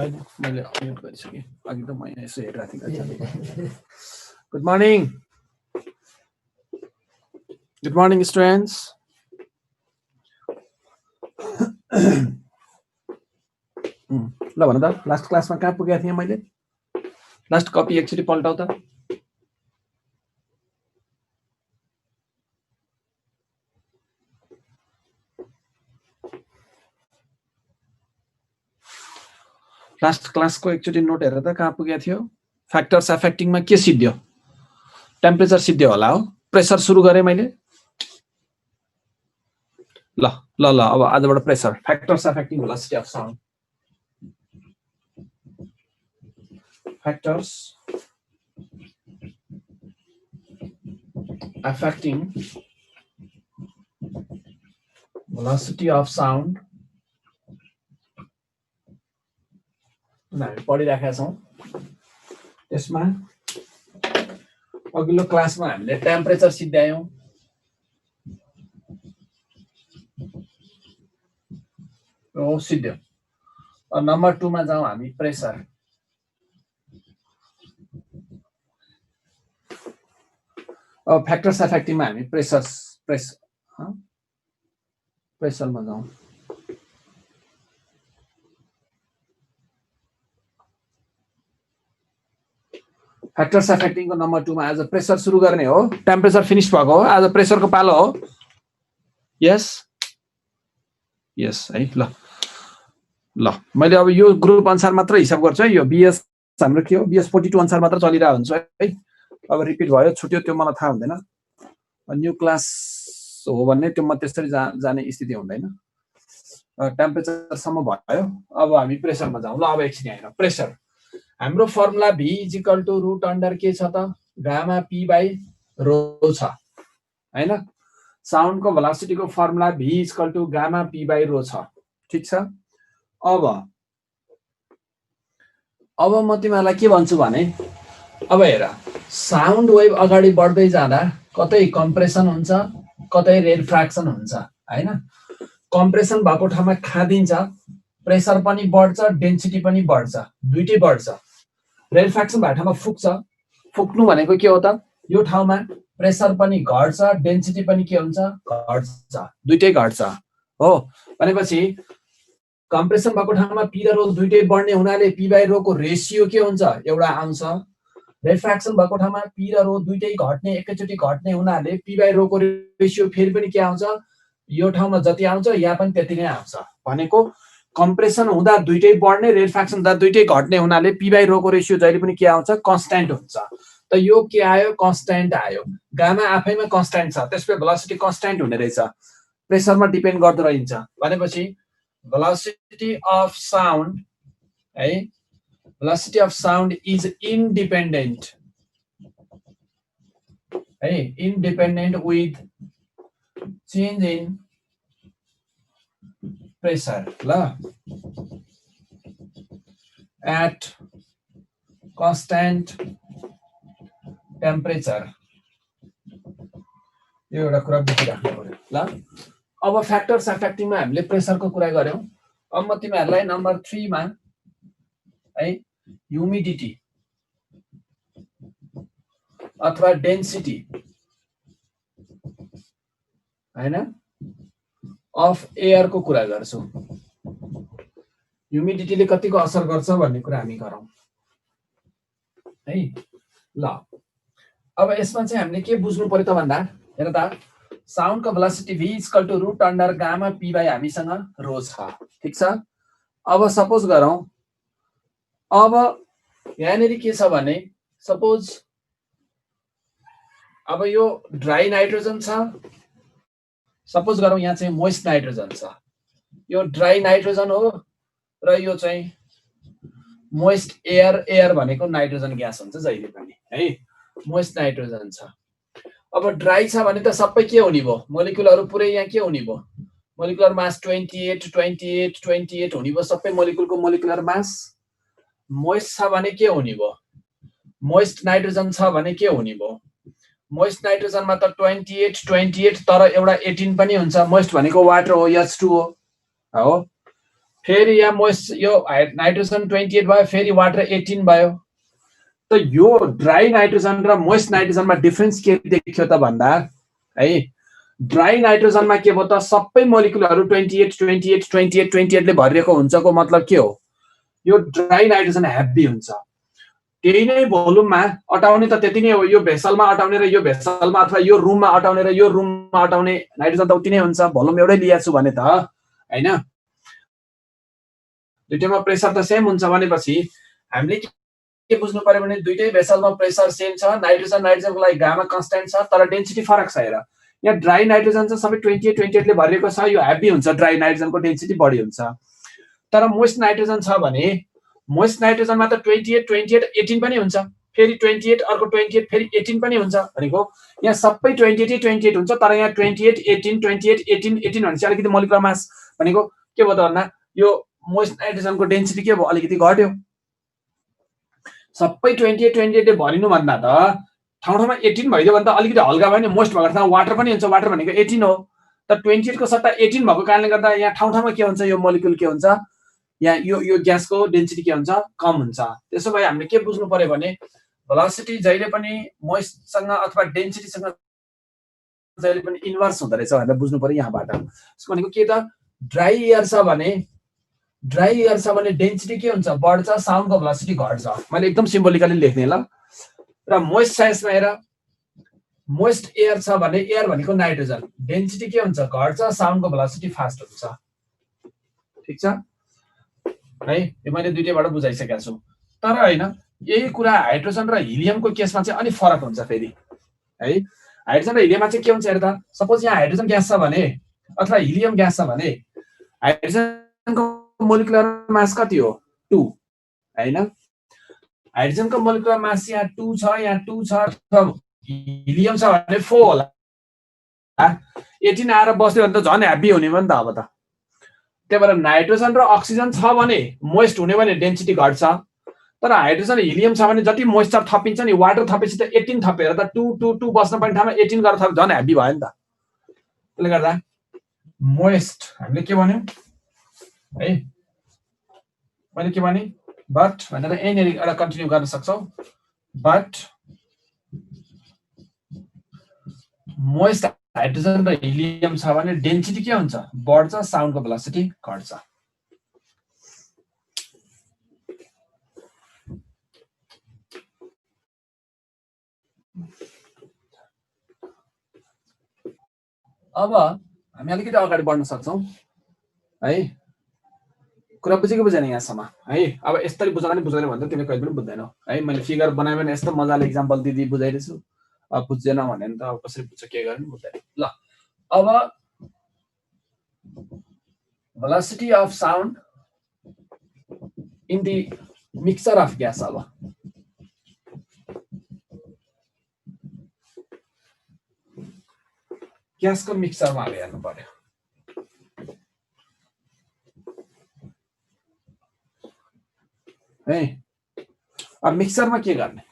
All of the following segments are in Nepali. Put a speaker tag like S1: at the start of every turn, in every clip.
S1: मैले म्युट गरिसकेँ अघि त मैले यसो हेरिरहेको थिएँ गुड मर्निङ स्टुडेन्ट्स ल भन त लास्ट क्लासमा कहाँ पुगेको थिएँ मैले लास्ट कपी एकचोटि पल्टाउ त लास्ट क्लासको एकचोटि नोट हेरेर त कहाँ पुगेको थियो फ्याक्टर्स एफेक्टिङमा के सिद्ध्यो टेम्परेचर सिद्ध्यो होला हो प्रेसर सुरु गरेँ मैले ल ल ल अब आजबाट pressure factors affecting velocity of sound factors affecting velocity of sound हामी पढिराखेका छौँ त्यसमा अघिल्लो क्लासमा हामीले टेम्परेचर सिद्ध्यायौँ हो सिद्ध्यो नम्बर 2 मा जाउँ हामी प्रेसर अब फ्याक्टर्स एफेक्टिङमा हामी प्रेसरमा जाउँ फ्याक्टर्स एफेक्टिङको नम्बर 2 मा आज प्रेसर सुरु गर्ने हो टेम्परेचर फिनिश भएको हो आज प्रेसरको पालो हो यस है ल मैले अब यो ग्रुप अनुसार मात्र हिसाब गर्छु है यो बीएस हाम्रो के हो बीएस 42 अनुसार मात्र चलिरहेको हुन्छ है अब रिपिट भयो छुट्यो त्यो मलाई थाहा हुँदैन न्यू क्लास हो भन्ने त्यो म त्यसरी जाने स्थिति हुँदैन टेम्परेचरसम्म भयो अब हामी प्रेसरमा जाउँ ल अब एकछिन हेरौँ प्रेसर हाम्रो फर्मुला V √अंडर के छ त गामा P बाई रो छ हैन साउन्डको भेलोसिटीको formula V gamma P by rho छ ठीक छ अब म तिमीहरूलाई के भन्छु भने अब हेर साउन्ड वेभ अगाडि बढ्दै जाँदा कतै कम्प्रेसन हुन्छ कतै रेफ्र्याक्सन हुन्छ हैन कम्प्रेसन भएको ठाउँमा खादिन्छ प्रेसर पनि बढ्छ डेन्सिटी पनि बढ्छ दुईटै बढ्छ रेफ्र्याक्सन भएको ठाउँमा फुक्नु भनेको के हो त यो ठाउँमा प्रेसर पनि घट्छ डेन्सिटी पनि के हुन्छ घट्छ दुईटै घट्छ हो भनेपछि कम्प्रेसन भएको ठाउँमा पी र रो दुईटै बढ्ने हुनाले पी बाई रो को रेशियो के हुन्छ एउटा आउँछ रेफ्र्याक्सन भएको ठाउँमा पी र रो दुईटै घट्ने एकैचोटि घट्ने हुनाले पी बाई रो को रेशियो फेरि पनि के आउँछ यो ठाउँमा जति आउँछ यहाँ पनि त्यति नै आउँछ भनेको कम्प्रेसन हुँदा दुईटै बढ्ने रेफ्र्याक्सन हुँदा दुईटै घट्ने हुनाले पी बाई रो को रेशियो जहिले पनि के आउँछ कन्स्ट्यान्ट हुन्छ त यो के आयो कन्स्ट्यान्ट आयो गामा आफैमा कन्स्ट्यान्ट छ त्यसपछि भेलोसिटी कन्स्ट्यान्ट हुने रहेछ प्रेसरमा डिपेन्ड गर्दो रहन्छ भनेपछि velocity of sound है velocity of sound is independent है independent with change in pressure ल at constant temperature यो एउटा कुरा बुझिराख्नु पर्यो ल अब फ्याक्टर्स एफेक्टिङमा हामीले प्रेसरको कुरा गर्यौं अब म तिमीहरूलाई नम्बर 3 मा है ह्युमिडिटी अथवा डेन्सिटी हैन अफ एयर को कुरा गर्छु ह्युमिडिटीले कतिको असर गर्छ भन्ने कुरा हामी गरौँ है ल अब यसमा चाहिँ हामीले के बुझ्नु पर्यो त भन्दा हेर त साउन्ड को velocity V √under gamma P by हामीसँग रो छ ठीक छ अब सपोज गरौँ अब यहाँनेरि के छ भने सपोज अब यो ड्राई नाइट्रोजन छ सपोज गरौँ यहाँ चाहिँ मोइस्ट नाइट्रोजन छ यो ड्राई नाइट्रोजन हो र यो चाहिँ मोइस्ट एयर भनेको नाइट्रोजन ग्यास हुन्छ जहिले पनि है मोइस्ट नाइट्रोजन छ अब ड्राई छ भने त सबै के हुने भो मोलिकुलहरु पुरै यहाँ के हुने भो मोलिकुलर मास 28 हुने भो सबै मोलिकुलको मोलिकुलर मास मोइस्ट छ भने के हुने भो मोइस्ट नाइट्रोजन छ भने के हुने भो मोइस्ट नाइट्रोजनमा त 28 तर एउटा 18 पनि हुन्छ मोइस्ट भनेको वाटर हो H2O हो फेरि यहाँ मोइस्ट यो नाइट्रोजन 28 भयो, फेरि वाटर 18 भयो। त यो ड्राई नाइट्रोजन र मोइस्ट नाइट्रोजनमा डिफरेन्स के देखियो त भन्दा है, ड्राई नाइट्रोजनमा के भयो त सबै मोलिकुलहरू 28 28 28 28 ले भरिएको हुन्छको मतलब के हो, यो ड्राई नाइट्रोजन हेभी हुन्छ। त्यही नै भोल्युममा अटाउने त त्यति नै हो, यो भेसलमा अटाउने र यो भेसलमा अथवा यो रुममा अटाउने र यो रुममा अटाउने नाइट्रोजन त उति नै हुन्छ, भोल्युम एउटै लिएको छु भने त हैन, दुईटैमा प्रेसर त सेम हुन्छ भनेपछि हामीले के बुझ्नु पर्यो भने दुईटै भेसलमा प्रेसर सेम छ, नाइट्रोजन नाइट्रोजनको लागि गामा कन्स्ट्यान्ट छ, तर डेन्सिटी फरक छ। हेर यहाँ ड्राई नाइट्रोजन चाहिँ सबै 28 28 ले भरिएको छ, यो हेभी हुन्छ, ड्राई नाइट्रोजनको डेन्सिटी बढी हुन्छ। तर मोइस्ट नाइट्रोजन छ भने मोइस्ट नाइट्रोजनमा त 28 28 18 पनि हुन्छ, फेरि 28 अर्को 28 फेरि 18 पनि हुन्छ भनेको यहाँ सबै 28 28 हुन्छ, तर यहाँ 28 18 28 18 18 भनेपछि अलिकति मोलिकुलर मास भनेको के भयो त भन्दा यो मोइस्ट नाइट्रोजनको डेन्सिटी के भयो, अलिकति घट्यो। सबै 28 28 ले भरिनु भन्दा त ठाउँ ठाउँमा 18 भइदियो भने त अलिकति हल्का भयो नि, मोइस्ट भएको ठाउँमा वाटर पनि हुन्छ, वाटर भनेको 18 हो। त 28 को सट्टा 18 भएको कारणले गर्दा यहाँ ठाउँ ठाउँमा के हुन्छ, यो मोलिकुल के हुन्छ, यहाँ यो ग्यासको डेन्सिटी के हुन्छ, कम हुन्छ। त्यसो भए हामीले के बुझ्नु पर्यो भने भेलोसिटी जहिले पनि मोइस्टसँग अथवा डेन्सिटीसँग जहिले पनि इन्भर्स हुँदो रहेछ भनेर बुझ्नु पर्यो यहाँबाट। त्यसको भनेको के त, ड्राई एयर छ भने डेन्सिटी के हुन्छ, बढ्छ, साउन्डको भेलोसिटी घट्छ। मैले एकदम सिम्बोलिकली लेख्ने ल। र मोइस्ट साइन्समा हेर, मोइस्ट एयर छ भने एयर भनेको नाइट्रोजन, डेन्सिटी के हुन्छ, घट्छ, साउन्डको भेलोसिटी फास्ट हुन्छ। ठिक छ है, यो मैले दुईटैबाट बुझाइसकेको छु। तर हैन, यही कुरा हाइड्रोजन र हिलियमको केसमा चाहिँ अलि फरक हुन्छ फेरि है। हाइड्रोजन र हिलियममा चाहिँ के हुन्छ हेर त, सपोज यहाँ हाइड्रोजन ग्यास छ भने अथवा हिलियम ग्यास छ भने हाइड्रोजनको मोलिकुलर मास कति हो, 2 हैन। हाइड्रोजनको मोलिकुलर मास यहाँ 2 छ, यहाँ 2 छ, हिलियम छ भने 4 होला। 18 आएर बस्यो भने त झन् हेभी हुने भयो नि त अब त। त्यही भएर नाइट्रोजन र अक्सिजन छ भने मोइस्ट हुने भने डेन्सिटी घट्छ, तर हाइड्रोजन हिलियम छ भने जति मोइस्चर थपिन्छ नि, वाटर थपेपछि त 18 थपेर त 2 2 2 बस्न पर्ने ठाउँमा 18 गरेर थप, झन् हेभी भयो नि त। त्यसले गर्दा मोइस्ट हामीले के भन्यौँ है, मैले के भने बट भनेर यहीँनिर एउटा कन्टिन्यू गर्न सक्छौ, बट मोइस्ट हाइड्रोजन र हिलियम छ भने डेन्सिटी के हुन्छ, बढ्छ, साउन्डको भेलोसिटी घट्छ। अब हामी अलिकति अगाडि बढ्न सक्छौँ है। कुरा बुझेको बुझेन यहाँसम्म है। अब यसरी बुझाउने भने तिमीले कहिले पनि बुझ्दैनौ है। मैले फिगर बनायो भने यस्तो मजाले इक्जाम्पल दिदी बुझाइरहेछु, अब बुझ्दैन भने त अब कसरी बुझ्छ, के गर्ने बुझ्दैन। ल अब velocity of sound in the mixture of gas, अब ग्यासको मिक्सरमा अब हेर्नु पर्यो। है अब मिक्सरमा के गर्ने,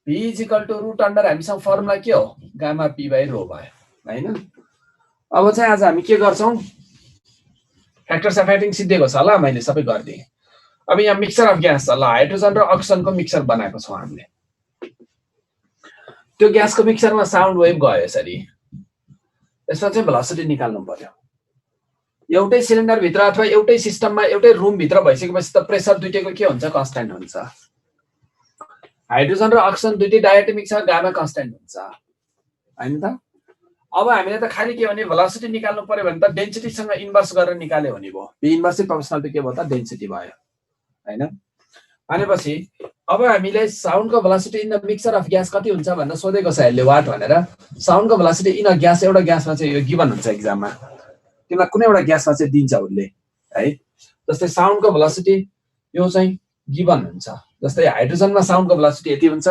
S1: P equal to root under, हामीसँग फर्मुला के हो, गामा P बाई रो भयो हैन। अब चाहिँ आज हामी के गर्छौं, फ्याक्टर्स अफ एक्टिङ सिद्धेको छ ल, मैले सबै गरिदिएँ। अब यहाँ मिक्सचर अफ ग्यास छ ल, हाइड्रोजन र अक्सिजनको मिक्सचर बनाएको छौं हामीले। त्यो ग्यासको मिक्सचरमा साउन्ड वेभ गयो यसरी, यसमा चाहिँ भेलोसिटी निकाल्नु पर्यो। एउटै सिलिन्डर भित्र अथवा एउटै सिस्टममा एउटै रुम भित्र भइसकेपछि त प्रेसर दुईटैको के हुन्छ, कन्स्ट्यान्ट हुन्छ। हाइड्रोजन र अक्सिजन दुईटै डायटोमिक छ, गामा कन्स्ट्यान्ट हुन्छ हैन त। अब हामीले त खाली के भने भेलोसिटी निकाल्नु पर्यो भने त डेन्सिटीसँग इन्भर्स गरेर निकाल्यो भने भयो। P इन्भर्स प्रोपोर्सनल टु के भयो त, डेन्सिटी भयो हैन। भनेपछि अब हामीले साउन्डको velocity in the mixture of gas कति हुन्छ भनेर सोधेको छ यसले, वाट भनेर। साउन्डको भेलोसिटी इन अ ग्यास, एउटा ग्यासमा चाहिँ यो गिभन हुन्छ एक्जाममा, तिमीलाई कुनै एउटा ग्यासमा चाहिँ दिन्छ उसले है। जस्तै साउन्डको भेलोसिटी यो चाहिँ गिभन हुन्छ, जस्तै हाइड्रोजनमा साउन्डको भेलोसिटी यति हुन्छ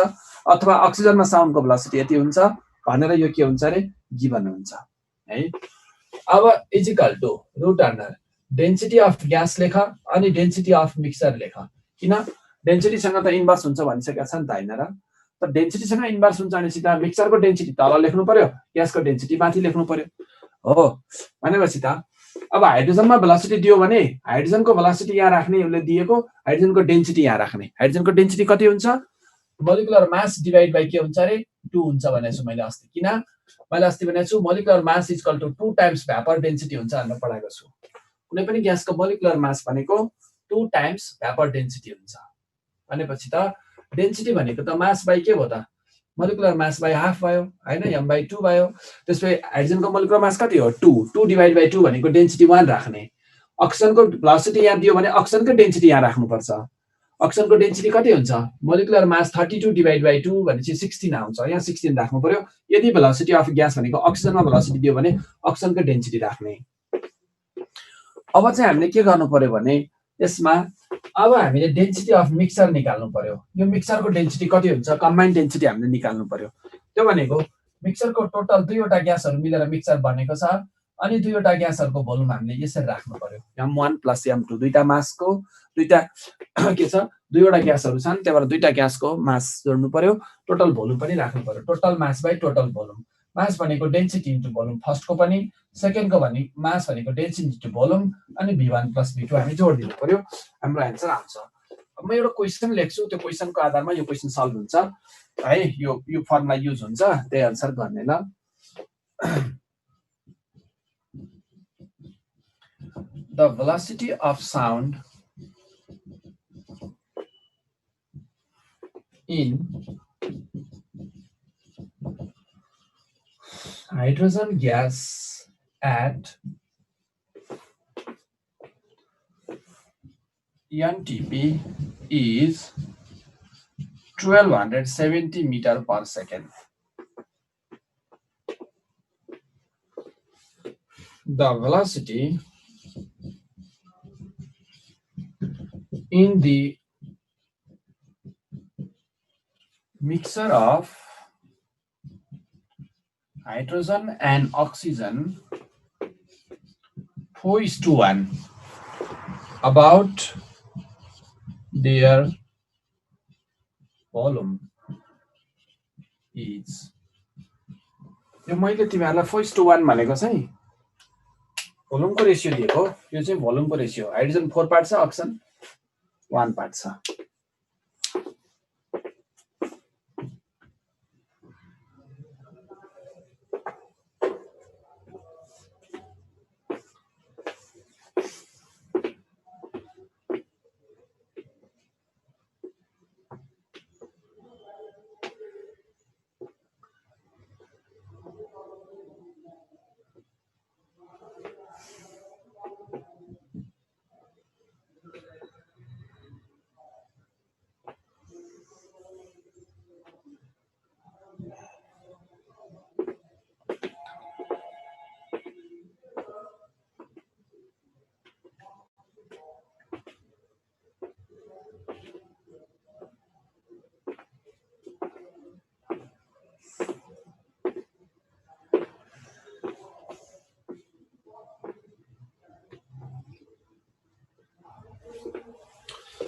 S1: अथवा अक्सिजनमा साउन्डको भेलोसिटी यति हुन्छ भनेर यो के हुन्छ रे, गिभन हुन्छ है। अब is equal to root under density of gas लेख अनि डेन्सिटी अफ मिक्सचर लेख। किन, डेन्सिटीसँग त इन्भर्स हुन्छ भनिसकेको छ नि त हैन र। त डेन्सिटीसँग इन्भर्स हुन्छ भने सिधा मिक्सचरको डेन्सिटी तल लेख्नु पर्यो, ग्यासको डेन्सिटी माथि लेख्नु पर्यो हो। भनेपछि त अब हाइड्रोजनमा भेलोसिटी दियो भने हाइड्रोजनको भेलोसिटी यहाँ राख्ने, उसले दिएको हाइड्रोजनको डेन्सिटी यहाँ राख्ने। हाइड्रोजनको डेन्सिटी कति हुन्छ? मोलिकुलर मास डिभाइड बाइ के हुन्छ अरे 2 हुन्छ भनेको छु मैले अस्ति। किन मैले अस्ति भनेको छु molecular mass equal to 2 times vapour density हुन्छ भनेर पढाएको छु। कुनै पनि ग्यासको मोलिकुलर मास भनेको 2 टाइम्स भेपर डेन्सिटी हुन्छ भनेपछि त डेन्सिटी भनेको त मास बाइ के भयो त? मोलिकुलर मास बाइ हाफ भयो हैन, m बाइ 2 भयो। त्यसपछि हाइड्रोजनको मोलिकुलर मास कति हो? 2 डिभाइड बाइ 2 भनेको डेन्सिटी 1 राख्ने। अक्सिजनको भेलोसिटी यहाँ दियो भने अक्सिजनको डेन्सिटी यहाँ राख्नुपर्छ। अक्सिजनको डेन्सिटी कति हुन्छ? मोलिकुलर मास 32 डिभाइड बाइ 2 भनेपछि 16 आउँछ। यहाँ 16 राख्नु पर्यो। यदि भेलोसिटी अफ ग्यास भनेको अक्सिजनमा भेलोसिटी दियो भने अक्सिजनको डेन्सिटी राख्ने। अब चाहिँ हामीले के गर्नु पर्यो भने यसमा अब हामीले डेन्सिटी अफ मिक्सर निकाल्नु पर्यो। यो मिक्सरको डेन्सिटी कति हुन्छ? कम्बाइन्ड डेन्सिटी हामीले निकाल्नु पर्यो। त्यो भनेको मिक्सरको टोटल दुईवटा ग्यासहरू मिलेर मिक्सर बनेको छ अनि दुईवटा ग्यासहरूको भोल्युम हामीले यसरी राख्नु पर्यो। m1 + m2 दुईटा मासको दुईटा के छ दुईवटा ग्यासहरू छन्, त्यही भएर दुईटा ग्यासको मास जोड्नु पर्यो, टोटल भोल्युम पनि राख्नु पर्यो। Total mass by total volume. Mass भनेको डेन्सिटी इन्टु भोल्युम फर्स्टको पनि, सेकेन्डको भने मास भनेको डेन्सिटी इन्टु भोल्युम अनि v1 + v2 हामी जोडिदिनु पर्यो। हाम्रो एन्सर आउँछ। अब म एउटा क्वेसन लेख्छु, त्यो क्वेसनको आधारमा यो क्वेसन सल्भ हुन्छ है। यो फर्मुला युज हुन्छ, त्यही अनुसार गर्ने ल। The velocity of sound in hydrogen gas at NTP is 1270 meter per second. The velocity in the mixture of hydrogen and oxygen 4:1 about their volume is. यो मैले तिमीहरुलाई 4:1 भनेको चाहिँ भोल्युमको रेशियो दिएको। यो चाहिँ भोल्युमको रेशियो। हाइड्रोजन 4 पार्ट छ, अक्सिजन 1 पार्ट छ।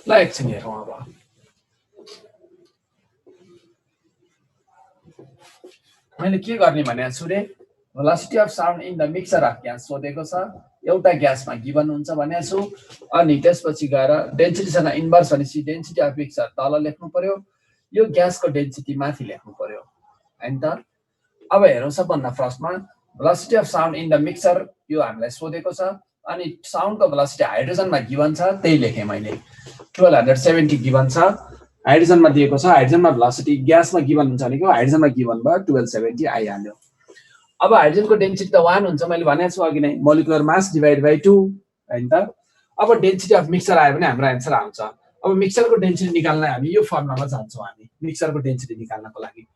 S1: ल एकछिन हेरौँ। अब मैले के गर्ने भनेको छु रे, velocity of sound in the mixer of gas सोधेको छ। एउटा ग्यासमा गिभन हुन्छ भनेको छु। अनि त्यसपछि गएर डेन्सिटी छैन इन्भर्स भनेपछि डेन्सिटी अफ मिक्सर तल लेख्नु पर्यो, यो ग्यासको डेन्सिटी माथि लेख्नु पर्यो हैन त। अब हेरौँ, सबभन्दा फर्स्टमा velocity of sound in the mixer यो हामीलाई सोधेको छ। अनि साउन्डको भेलोसिटी हाइड्रोजनमा गिभन छ, त्यही लेखेँ मैले। 1270 गिभन छ, हाइड्रोजनमा दिएको छ। हाइड्रोजनमा भेलोसिटी ग्यासमा गिभन हुन्छ भनेको हाइड्रोजनमा गिभन भयो 1270 आइहाल्यो। अब हाइड्रोजनको डेन्सिटी त 1 हुन्छ, मैले भनेको छु अघि नै, मोलिकुलर मास डिभाइड बाइ 2 हैन त। अब डेन्सिटी अफ मिक्सर आयो भने हाम्रो आन्सर आउँछ। अब मिक्सरको डेन्सिटी निकाल्न हामी यो फर्मुलामा जान्छौँ। हामी मिक्सरको डेन्सिटी निकाल्नको लागि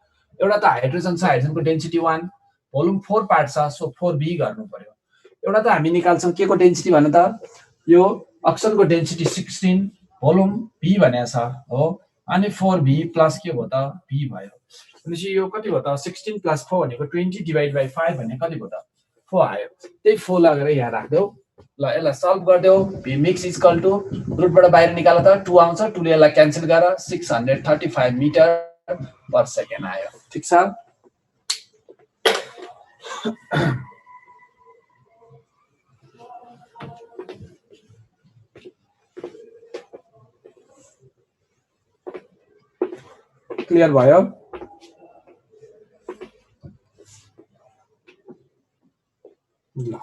S1: एउटा त हाइड्रोजन छ, हाइड्रोजनको डेन्सिटी 1, भोल्युम 4 पार्ट छ, सो 4b गर्नु पर्यो। एउटा त हामी निकाल्छौँ के को डेन्सिटी भने त यो अक्सिजनको डेन्सिटी 16, भोल्युम b भनेको छ हो। अनि 4b प्लस के भयो त b भयो। भनेपछि यो कति भयो त 16 + 4 भनेको 20 डिभाइड बाइ 5 भनेको कति भयो त 4 आयो। त्यही 4 लगेर यहाँ राख्देऊ। ल यसलाई सल्भ गर्देऊ। v मिक्स इक्वल टु रुटबाट बाहिर निकाल्दा त 2 आउँछ, 2 ले यसलाई क्यान्सल गरेर 635 मिटर पर सेकेन्ड आयो। ठीक छ। क्लियर भयो ल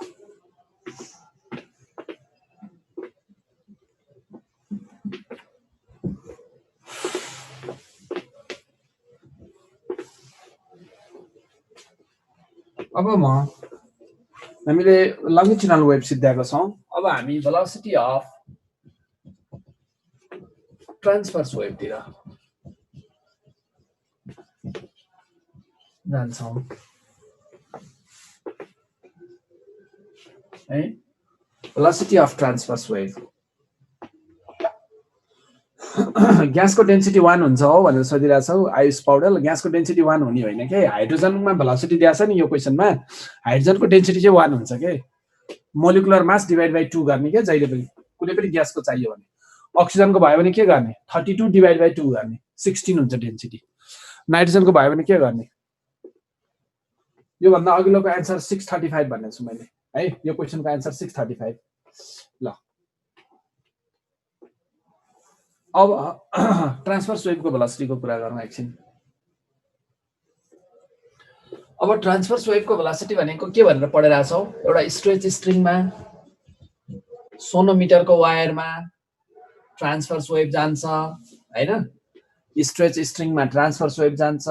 S1: अब हामीले लङ्गिट्युडनल वेभ सिद्ध्याएको छौं अब हामी भेलोसिटी अफ ट्रान्सभर्स वेभ तिर जान्छौं है भेलोसिटी अफ ट्रान्सभर्स वेभ ग्यासको डेन्सिटी 1 हुन्छ हो भनेर सोधिरहेछौ आयुष पौडेल ग्यासको डेन्सिटी 1 हुने होइन के हाइड्रोजनमा भेलोसिटी दिएको छ नि यो क्वेशनमा हाइड्रोजनको डेन्सिटी चाहिँ 1 हुन्छ के मोलिकुलर मास डिभाइड बाइ 2 गर्ने के जहिले पनि कुनै पनि ग्यासको चाहियो भने अक्सिजनको भयो भने के गर्ने 32 डिभाइड बाइ 2 गर्ने 16 हुन्छ डेन्सिटी नाइट्रोजनको भयो भने के गर्ने यो भन्दा अघिल्लोको आन्सर 635 भन्ने छु मैले है यो क्वेशनको आन्सर 635 ल अब ट्रान्सभर्स वेभको भेलोसिटीको कुरा गरौँ एकछिन अब ट्रान्सभर्स वेभको भेलोसिटी भनेको के भनेर पढिरहेछौ एउटा स्ट्रेच स्ट्रिङमा सोनोमिटरको वायरमा ट्रान्सभर्स वेभ जान्छ हैन स्ट्रेच स्ट्रिङमा ट्रान्सभर्स वेभ जान्छ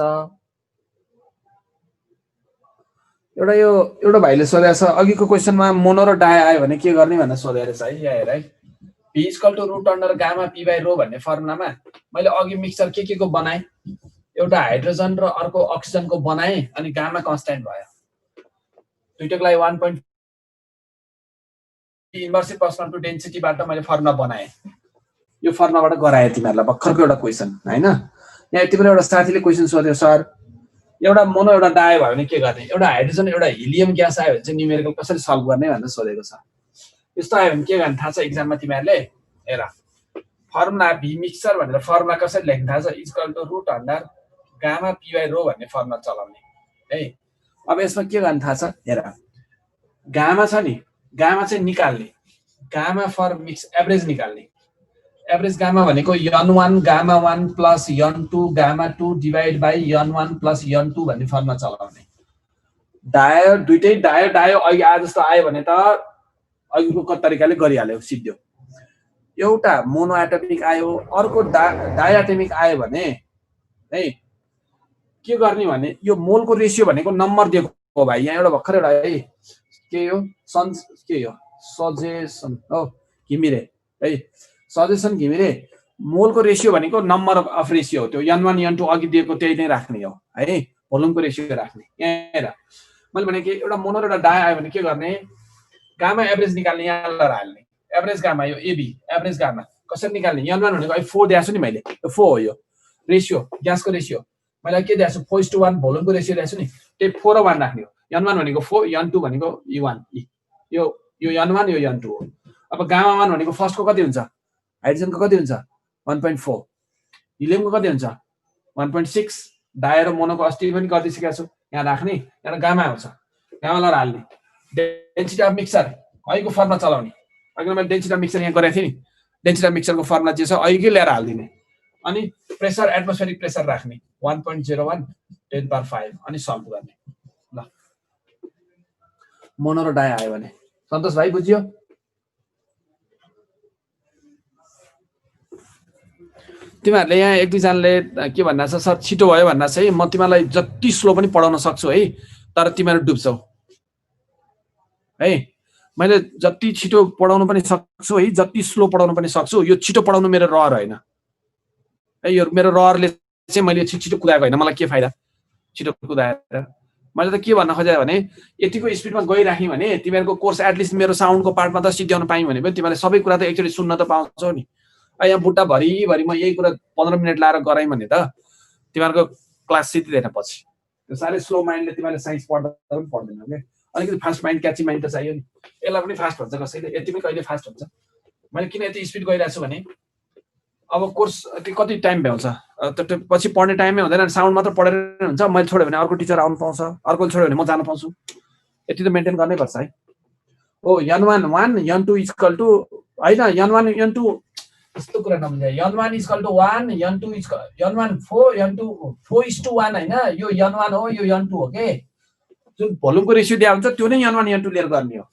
S1: एउटा भाइले सोधेछ अघिको क्वेशनमा मोनो र डाई आयो भने के गर्ने भनेर सोधेछ है यहाँ हेर है P = root under gamma P by rho भन्ने फर्मुलामा मैले अघि मिक्सचर के को बनाए एउटा हाइड्रोजन र अर्को अक्सिजनको बनाए अनि गामा कन्स्ट्यान्ट भयो दुईटैको लागि 1. इन्भर्सिभ पर्सनल टु डेन्सिटीबाट मैले फर्मुला बनाए यो फर्मुलाबाट गराए तिमीहरुलाई भर्खरको एउटा क्वेशन हैन यहाँ यति बेला एउटा साथीले क्वेशन सोध्यो सर एउटा मोनो एउटा डाई भयो भने के गर्ने एउटा हाइड्रोजन एउटा हिलियम ग्यास आयो भने चाहिँ न्युमेरिकल कसरी सल्भ गर्ने भनेर सोधेको छ यस्तो आयो भने के गर्ने थाहा छ एक्जाममा तिमीहरुले हेर फर्मुला भी मिक्सचर भनेर फर्मुला कसरी लेख्न थाहा छ = root under gamma P by rho भन्ने फर्मुला चलाउने है अब यसमा के गर्न थाहा छ हेर गामा छ नि गामा चाहिँ निकाल्ने गामा फर मिक्स एभरेज निकाल्ने एभरेज गामा भनेको n1 gamma 1 plus n2 gamma 2 divide by n1 plus n2 भन्ने फर्मुला चलाउने डायो दुईटै डायो अघि आ जस्तो आयो भने त अघिको तरिकाले गरिहाल्यो सिद्धो एउटा मोनो एटमिक आयो अर्को डाई एटमिक आयो भने है के गर्ने भने यो मोलको रेशियो भनेको नम्बर दिएको हो भाइ यहाँ एउटा भर्खर एउटा है के हो सजेसन हो घिमिरे है सजेसन घिमिरे मोलको रेशियो भनेको नम्बर अफ रेशियो हो त्यो n1 n2 अघि दिएको त्यही नै राख्ने हो है भोल्युमको रेशियो राख्ने यहाँ हेर मैले भने कि एउटा मोनो र एउटा डाई आयो भने के गर्ने गामा एभरेज निकाल्ने यहाँ ल हाल्ने एभरेज गामा यो एबी एभरेज गामा कसरी निकाल्ने n1 भनेको अहिले 4 दिएको छु नि मैले यो 4 हो यो रेशियो ग्यासको रेशियो मैले के दिएको छु 4:1 भोल्युमको रेशियो दिएको छु नि त्यही 4 र 1 राख्ने हो n1 भनेको 4 n2 भनेको e1 यो n1 यो n2 हो अब गामा 1 भनेको फर्स्टको कति हुन्छ हाइड्रोजनको कति हुन्छ 1.4 हिलियमको कति हुन्छ 1.6 डाई र मोनोको अस्ति पनि गरिसकेको छु यहाँ राख्ने यहाँ गामा आउँछ गामा ल हाल्ने डेन्सिटी अफ मिक्सचर अहिलेको फर्मुला चलाउने अघि मैले डेन्सिटी अफ मिक्सचर यहाँ गरेको थिएँ नि डेन्सिटी अफ मिक्सचरको फर्मुला जे छ अघि ल्याएर हाल्दिने अनि प्रेसर एटमोस्फेरिक प्रेसर राख्ने 1.01 10⁵ अनि सल्भ गर्ने ल मोनो र डाई आयो भने सन्तोष भाइ बुझ्यो तिमीहरुले यहाँ एक दुईजनाले के भन्ना छ सर छिटो भयो भन्ना छ है म तिमीलाई जति स्लो पनि पढाउन सक्छु है तर तिमीहरु डुब्छौ है मैले जति छिटो पढाउन पनि सक्छु है जति स्लो पढाउन पनि सक्छु यो छिटो पढाउनु मेरो रहर हैन है यो मेरो रहरले चाहिँ मैले छिटो कुदाएको हैन मलाई के फाइदा छिटो कुदाएर मैले त के भन्न खोजे भने यतिको स्पिडमा गइराख्ने भने तिमीहरुको कोर्स एटलिस्ट मेरो साउन्डको पार्टमा त सिध्याउन पाएँ भने पनि तिमीले सबै कुरा त एकचोटी सुन्न त पाउँछौ नि यहाँ बुट्टा भरि म यही कुरा 15 मिनेट लाएर गराइ भने त तिमीहरुको क्लास सिद्धिदैन पछि त्यो सारै स्लो माइन्डले तिमीले साइन्स पढ्दा पनि पढ्दैन के अलिकति फास्ट माइन्ड क्याची माइन्ड त चाहियो नि यसलाई पनि फास्ट भन्छ कसैले यति पनि कहिले फास्ट हुन्छ मैले किन यति स्पिड गइरहेको छु भने अब कोर्स कति टाइम भ्याउँछ पछि पढ्ने टाइमै हुँदैन साउन्ड मात्र पढेर हुन्छ मैले छोड्यो भने अर्को टिचर आउनु पाउँछ अर्कोले छोड्यो भने म जान पाउँछु यति त मेन्टेन गर्नै पर्छ है ओ n1 1 n2 = हैन n1 n2 यस्तो कुरा नबुझ्या n1 equal to 1 n2 n1 4 n2 4:1 हैन यो n1 हो यो n2 हो के जुन भोल्युमको रेसियो दिया हुन्छ त्यो नै n1 n2 लिएर गर्ने हो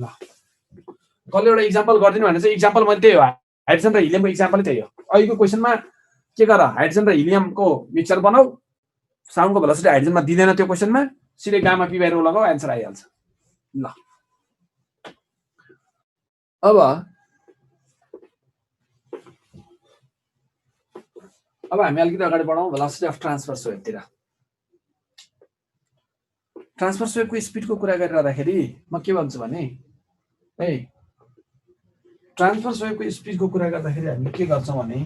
S1: ल कसले एउटा एक्जाम्पल गर्दिनु भने चाहिँ एक्जाम्पल मैले त्यही हो हाइड्रोजन र हिलियमको एक्जाम्पल त्यही हो अहिलेको क्वेशनमा के गर हाइड्रोजन र हिलियमको मिक्सचर बनाऊ साउन्डको भेलोसिटी हाइड्रोजनमा दिदैन त्यो क्वेशनमा सिधै गामा पी बाइ रो लगाऊ आन्सर आइहाल्छ ल अब हामी अलिकति अगाडि बढाउँ भेलोसिटी अफ ट्रान्सफर्स वेभतिर ट्रान्सफर्स वेभको स्पिडको कुरा गरिरहँदाखेरि म के भन्छु भने है ट्रान्सफर्स वेभको स्पिडको कुरा गर्दाखेरि हामी के गर्छौँ भने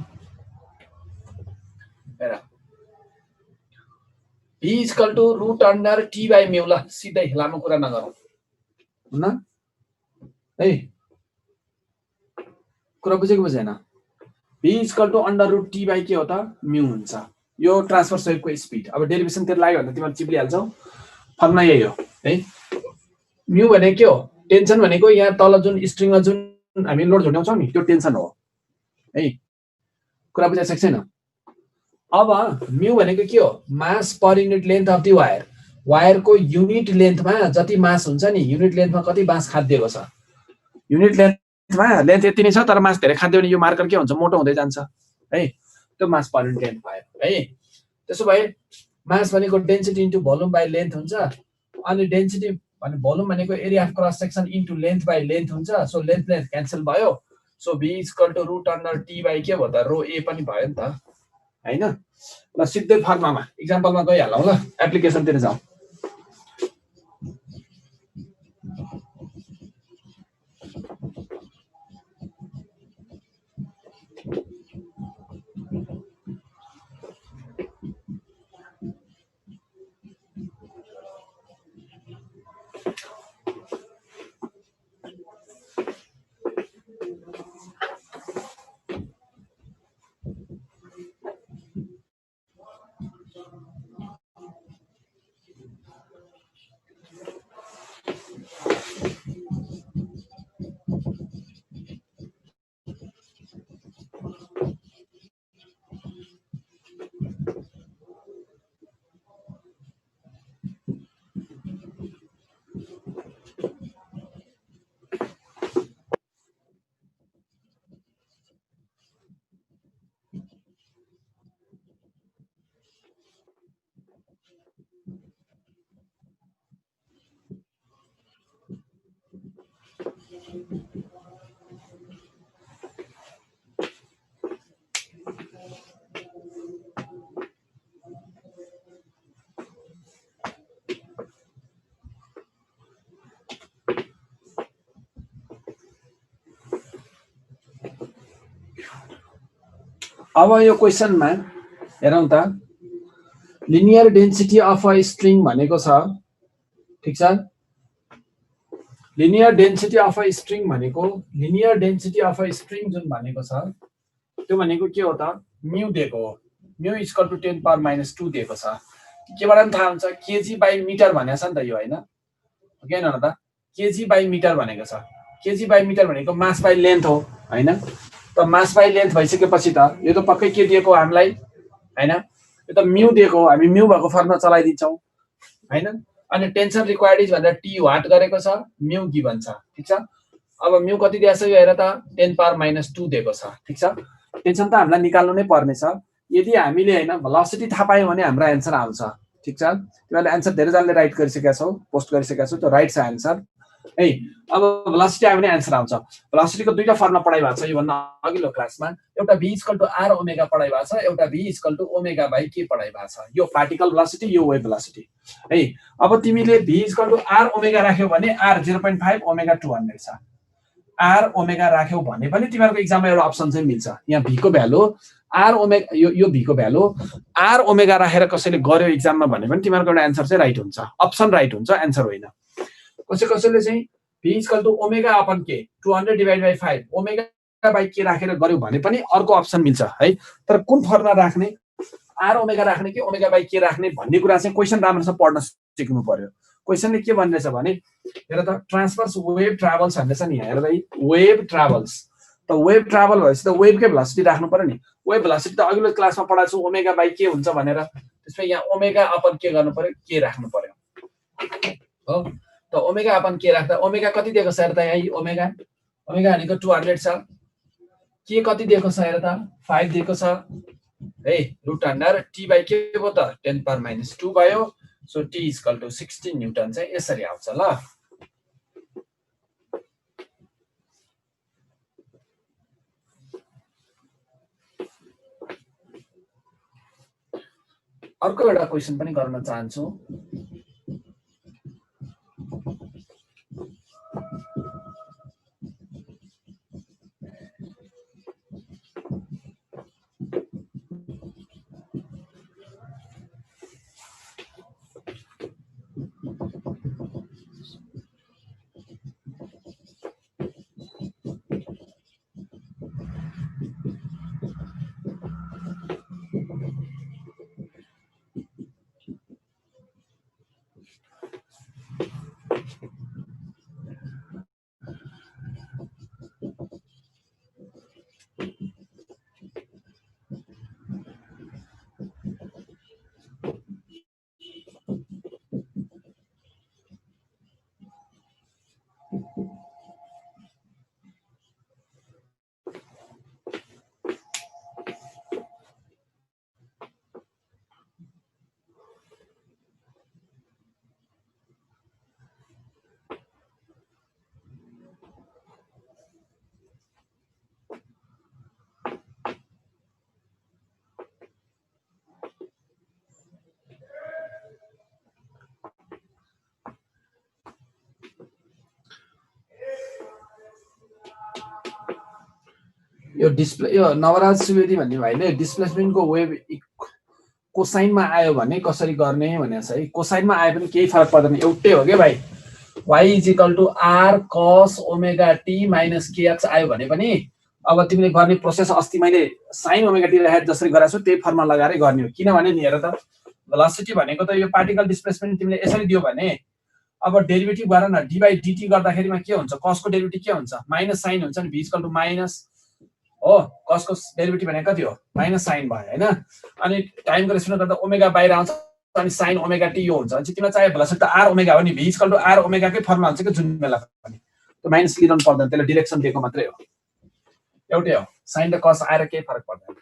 S1: हेर v equal to root under T by mu ल सिधै लामो कुरा नगरौँ हुन है कुरा बुझेको बुझेन v equal to under root T by के हो त म्यू हुन्छ यो ट्रान्सफर्स वेभको स्पिड अब डेरिभेसन तिर लाग्यो भने तिमीहरु चिप्लिहाल्छौ फर्मुला यही हो है म्यू भनेको के हो टेन्सन भनेको यहाँ तल जुन स्ट्रिङमा जुन हामी लोड झुन्डाउँछौं नि त्यो टेन्सन हो है कुरा बुझाइसकेको छैन अब म्यू भनेको के हो mass per unit length of the wire वायरको युनिट लेन्थमा जति मास हुन्छ नि युनिट लेन्थमा कति मास खाद्दिएको छ युनिट लेन्थमा लेन्थ यति नै छ तर मास धेरै खाद्दियो भने यो मार्कर के हुन्छ मोटो हुँदै जान्छ है त्यो मास पर युनिट लेन्थ भयो है त्यसो भए मास भनेको density into volume by length हुन्छ अनि डेन्सिटी भने भोल्युम भनेको area of cross section into length by length हुन्छ सो लेन्थ लेन्थ क्यान्सल भयो so v equal to root under T by के भयो त रो ए पनि भयो नि त हैन ल सिधै फर्मुलामा एक्जाम्पलमा गइहालौँ ल एप्लिकेसनतिर जाउँ अब यो क्वेशनमा हेरौँ त linear density of a string भनेको छ ठीक छ linear density of a string भनेको linear density of a string जुन भनेको छ त्यो भनेको के हो त म्यू दिएको हो mu equal to 10 power minus 2 दिएको छ केबाट पनि थाहा हुन्छ केजी बाइ मिटर भनेको छ नि त यो हैन के न त केजी बाइ मिटर भनेको छ केजी बाइ मिटर भनेको मास बाइ लेन्थ हो हैन त मास बाइ लेन्थ भइसकेपछि त यो त पक्कै के दिएको हामीलाई हैन यो त म्यू दिएको हो हामी म्यू भएको फर्मुला चलाइदिन्छौं हैन अनि टेन्सन रिक्वायर्ड इज भनेर टी वाट गरेको छ म्यू गिभन छ ठीक छ अब म्यू कति दिएको छ यो हेर त 10 पावर माइनस 2 दिएको छ ठीक छ टेन्सन त हामीलाई निकाल्नु नै पर्ने छ यदि हामीले हैन भेलोसिटी थाहा पायौं भने हाम्रो आन्सर आउँछ ठीक छ तिमीले आन्सर धेरै जनाले राइट गरिसकेका छौ पोस्ट गरिसकेका छौ त्यो राइट छ आन्सर है अब भेलोसिटी आयो भने आन्सर आउँछ भेलोसिटीको दुईटा फर्मुला पढाइ भएको छ यो भन्दा अघिल्लो क्लासमा एउटा v equal to r omega पढाइ भएको छ एउटा v equal to omega by k पढाइ भएको छ यो पार्टिकल भेलोसिटी यो वेभ भेलोसिटी है अब तिमीले v equal to r omega राख्यौ भने r 0.5 ओमेगा 200 छ r ओमेगा राख्यौ भने पनि तिमीहरुको एक्जाममा एउटा अप्सन चाहिँ मिल्छ यहाँ v को भ्यालु r ओमेगा यो v को भ्यालु r ओमेगा राखेर कसैले गर्यो एक्जाममा भने पनि तिमीहरुको एउटा आन्सर चाहिँ राइट हुन्छ अप्सन राइट हुन्छ आन्सर होइन कसैले चाहिँ v equal to omega upon के 200 डिवाइड बाइ 5 ओमेगा बाइ के राखेर गर्यो भने पनि अर्को अप्सन मिल्छ है तर कुन फर्मुला राख्ने r ओमेगा राख्ने कि ओमेगा बाइ के राख्ने भन्ने कुरा चाहिँ क्वेशन राम्रोसँग पढ्न सिक्नु पर्यो क्वेशनले के भन्दैछ भने हेर त ट्रान्सफर्स वेभ ट्राभल्स भन्दैछ नि हेर त वेभ ट्राभल्स त वेभ ट्राभल भएपछि त वेभकै भेलोसिटी राख्नु पर्यो नि। वेभ भेलोसिटी त अघिल्लो क्लासमा पढाएको छु ओमेगा बाई के हुन्छ भनेर, त्यसमा यहाँ ओमेगा अपन के गर्नु पर्यो, के राख्नु पर्यो हो। त ओमेगा अपन के राख्दा ओमेगा कति दिएको छ हेर त, यहाँ ओमेगा ओमेगा भनेको 200 छ, के कति दिएको छ हेर त 5 दिएको छ है। रुट अन्डर टी बाई के भयो त 10⁻⁻2 भयो। So T equal to 16 newton चाहिँ यसरी आउँछ ल। अर्को एउटा क्वेसन पनि गर्न चाहन्छु। यो डिस्प्ले यो नवराज सुवेदी भन्ने भाइले डिस्प्लेसमेन्टको वेभ कोसाइनमा आयो भने कसरी गर्ने भनेको छ है। कोसाइनमा आए पनि केही फरक पर्दैन, एउटै हो के भाइ। y equal to r cos omega t minus kx आयो भने पनि अब तिमीले गर्ने प्रोसेस अस्ति मैले sin ओमेगा t राखेर जसरी गराएको छु त्यही फर्मुला लगाएरै गर्ने हो। किनभने नि हेर त भेलोसिटी भनेको त यो पार्टिकल डिस्प्लेसमेन्ट तिमीले यसरी दियो भने अब डेरिभेटिभ गर न, डी बाई dt गर्दाखेरिमा के हुन्छ, cos को डेरिभेटिभ के हुन्छ माइनस sin हुन्छ नि, v इक्वल टु माइनस हो cos को डेरिभेटिभ भनेको कति हो माइनस sin भयो हैन। अनि टाइमको रेस्पेक्टमा गर्दा ओमेगा बाहिर आउँछ अनि sin ओमेगा t यो हुन्छ। अनि तिमीलाई चाहियो भेलोसिटी त r ओमेगा हो नि, v equal to r omega कै फर्मुला हुन्छ कि जुन बेला पनि त्यो माइनस लिनु पर्दैन, त्यसले डाइरेक्सन दिएको मात्रै हो, एउटै हो। sin र cos आएर केही फरक पर्दैन।